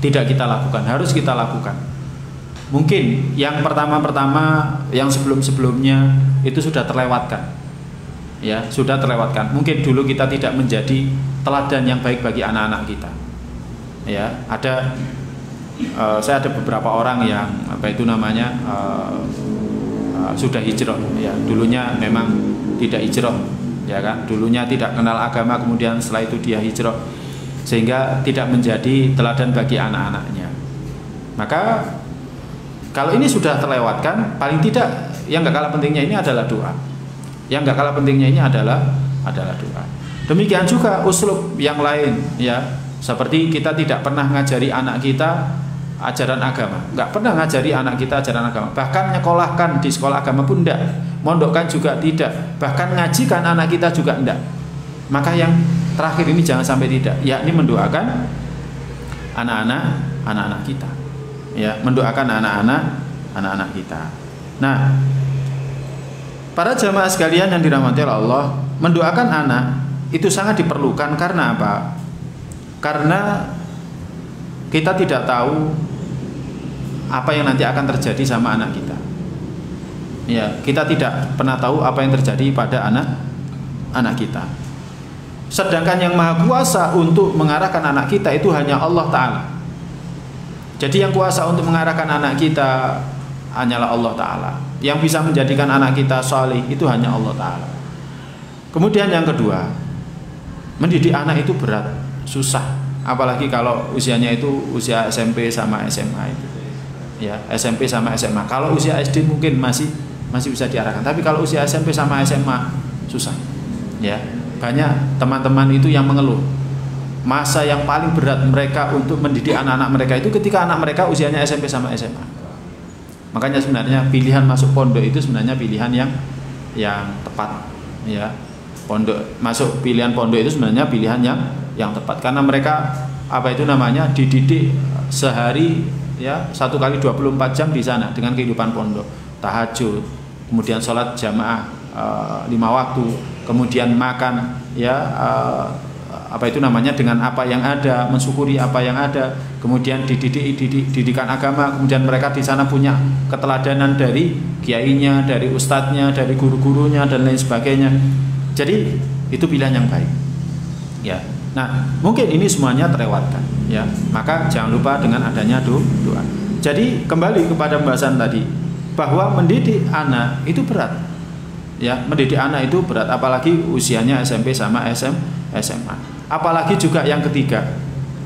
tidak kita lakukan, harus kita lakukan. Mungkin yang pertama-pertama, yang sebelum-sebelumnya itu sudah terlewatkan. Ya, sudah terlewatkan. Mungkin dulu kita tidak menjadi teladan yang baik bagi anak-anak kita. Ya, saya ada beberapa orang yang sudah hijrah, ya, dulunya memang tidak hijrah, ya kan, dulunya tidak kenal agama, kemudian setelah itu dia hijrah sehingga tidak menjadi teladan bagi anak-anaknya. Maka kalau ini sudah terlewatkan, paling tidak yang nggak kalah pentingnya ini adalah doa. Yang nggak kalah pentingnya ini adalah doa. Demikian juga uslub yang lain, ya, seperti kita tidak pernah ngajari anak kita ajaran agama, nggak pernah ngajari anak kita ajaran agama, bahkan nyekolahkan di sekolah agama pun enggak, mondokkan juga tidak, bahkan ngajikan anak kita juga enggak. Maka yang terakhir ini jangan sampai tidak, yakni mendoakan anak-anak kita, ya, mendoakan anak-anak kita. Nah, para jamaah sekalian yang dirahmati Allah, mendoakan anak itu sangat diperlukan. Karena apa? Karena kita tidak tahu apa yang nanti akan terjadi sama anak kita. Ya, kita tidak pernah tahu apa yang terjadi pada anak kita. Sedangkan yang maha kuasa untuk mengarahkan anak kita itu hanya Allah Ta'ala. Jadi yang kuasa untuk mengarahkan anak kita hanyalah Allah Ta'ala. Yang bisa menjadikan anak kita salih itu hanya Allah Ta'ala. Kemudian yang kedua, mendidik anak itu berat, susah. Apalagi kalau usianya itu usia SMP sama SMA itu. ya, SMP sama SMA. Kalau usia SD mungkin masih bisa diarahkan, tapi kalau usia SMP sama SMA susah. Ya, banyak teman-teman itu yang mengeluh masa yang paling berat mereka untuk mendidik anak-anak mereka itu ketika anak mereka usianya SMP sama SMA. Makanya sebenarnya pilihan masuk pondok itu sebenarnya pilihan yang tepat, ya. Pilihan pondok itu sebenarnya pilihan yang tepat karena mereka dididik sehari, ya, 1 kali 24 jam di sana dengan kehidupan pondok, tahajud, kemudian sholat jamaah 5 waktu, kemudian makan, ya, dengan apa yang ada, mensyukuri apa yang ada, kemudian didikan agama, kemudian mereka di sana punya keteladanan dari kiainya, dari ustadznya, dari guru-gurunya dan lain sebagainya. Jadi itu pilihan yang baik, ya. Nah, mungkin ini semuanya terlewatkan, ya. Maka jangan lupa dengan adanya doa. Jadi kembali kepada pembahasan tadi bahwa mendidik anak itu berat, ya. Mendidik anak itu berat, apalagi usianya SMP sama SMA. Apalagi juga yang ketiga,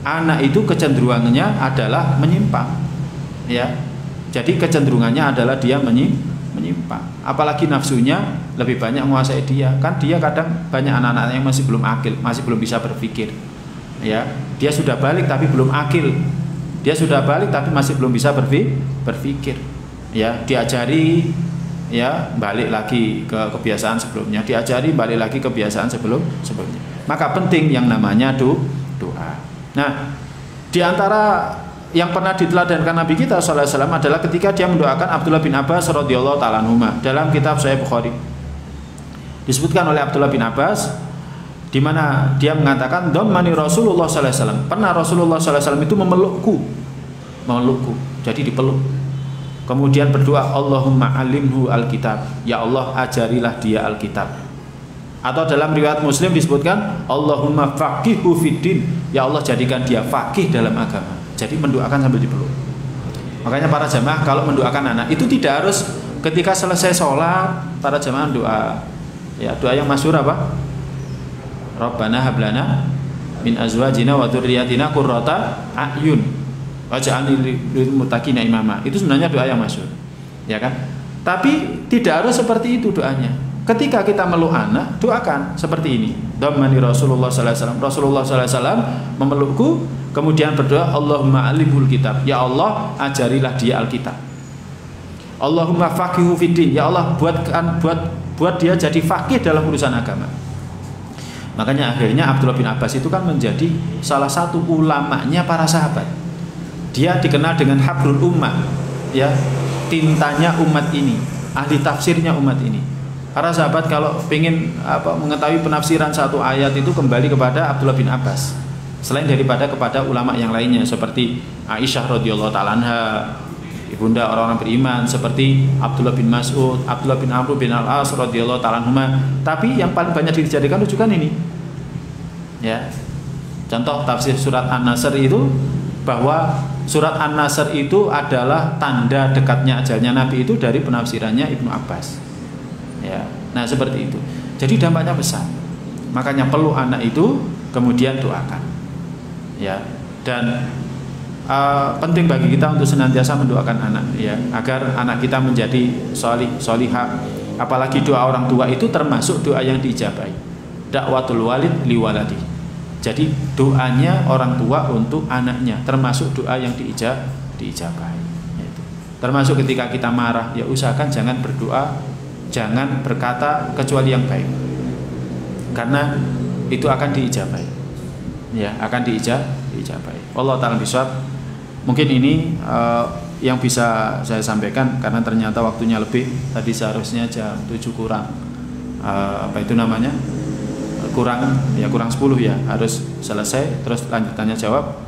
anak itu kecenderungannya adalah menyimpang, ya. Jadi kecenderungannya adalah dia menyimpang. Apalagi nafsunya lebih banyak menguasai dia. Kan dia kadang banyak anak-anak yang masih belum akil, masih belum bisa berpikir, ya. Dia sudah balik tapi belum akil. Dia sudah balik tapi masih belum bisa berpikir, ya. Diajari, ya, balik lagi ke kebiasaan sebelumnya. Diajari balik lagi kebiasaan sebelumnya. Maka penting yang namanya doa. Nah, di antara yang pernah diteladankan Nabi kita sallallahu alaihi wasallam adalah ketika dia mendoakan Abdullah bin Abbas radhiyallahu ta'ala anhuma. Dalam kitab Sahih Bukhari disebutkan oleh Abdullah bin Abbas di mana dia mengatakan dhammani Rasulullah sallallahu alaihi wasallam. Pernah Rasulullah sallallahu alaihi wasallam itu memelukku. Jadi dipeluk. Kemudian berdoa, Allahumma alimhu alkitab. Ya Allah, ajarilah dia alkitab. Atau dalam riwayat Muslim disebutkan Allahumma faqihhu fiddin. Ya Allah, jadikan dia faqih dalam agama. Jadi mendoakan sambil dipeluk. Makanya para jamaah kalau mendoakan anak itu tidak harus ketika selesai sholat para jamaah doa. Ya, doa yang masyhur apa? Rabbana hablana min azwajina wa dzurriyyatina qurrata a'yun waj'alni lil muttaqina imama. Itu sebenarnya doa yang masyhur. Ya kan? Tapi tidak harus seperti itu doanya. Ketika kita meluk anak, doakan seperti ini. Dhammani Rasulullah sallallahu alaihi wasallam. Rasulullah sallallahu alaihi wasallam memelukku, kemudian berdoa, Allahumma alimhul kitab. Ya Allah, ajarilah dia alkitab. Allahumma faqihu fiddin. Ya Allah, buat dia jadi faqih dalam urusan agama. Makanya akhirnya Abdullah bin Abbas itu kan menjadi salah satu ulamanya para sahabat. Dia dikenal dengan habrul ummah, ya, tintanya umat ini, ahli tafsirnya umat ini. Para sahabat kalau ingin mengetahui penafsiran satu ayat itu kembali kepada Abdullah bin Abbas. Selain daripada kepada ulama yang lainnya seperti Aisyah radhiyallahu ta'ala anha, ibunda orang-orang beriman, seperti Abdullah bin Mas'ud, Abdullah bin Amr bin Al-As radhiyallahu ta'ala anhuma. Tapi yang paling banyak dijadikan rujukan ini, ya. Contoh tafsir surat An-Nasr itu bahwa surat An-Nasr itu adalah tanda dekatnya ajalnya Nabi itu dari penafsirannya Ibnu Abbas. Ya, nah seperti itu. Jadi dampaknya besar. Makanya peluk anak itu, kemudian doakan. Ya, dan penting bagi kita untuk senantiasa mendoakan anak, ya, agar anak kita menjadi solihah. Apalagi doa orang tua itu termasuk doa yang diijabahi. Dakwatul walid liwaladi. Jadi doanya orang tua untuk anaknya termasuk doa yang diijabahi. Termasuk ketika kita marah, ya usahakan jangan berdoa, jangan berkata kecuali yang baik, karena itu akan diijabahi, ya, akan diijabahi. Allah ta'ala bisawab. Mungkin ini yang bisa saya sampaikan karena ternyata waktunya lebih. Tadi seharusnya jam 7 kurang kurang 10 ya, harus selesai terus lanjut tanya jawab.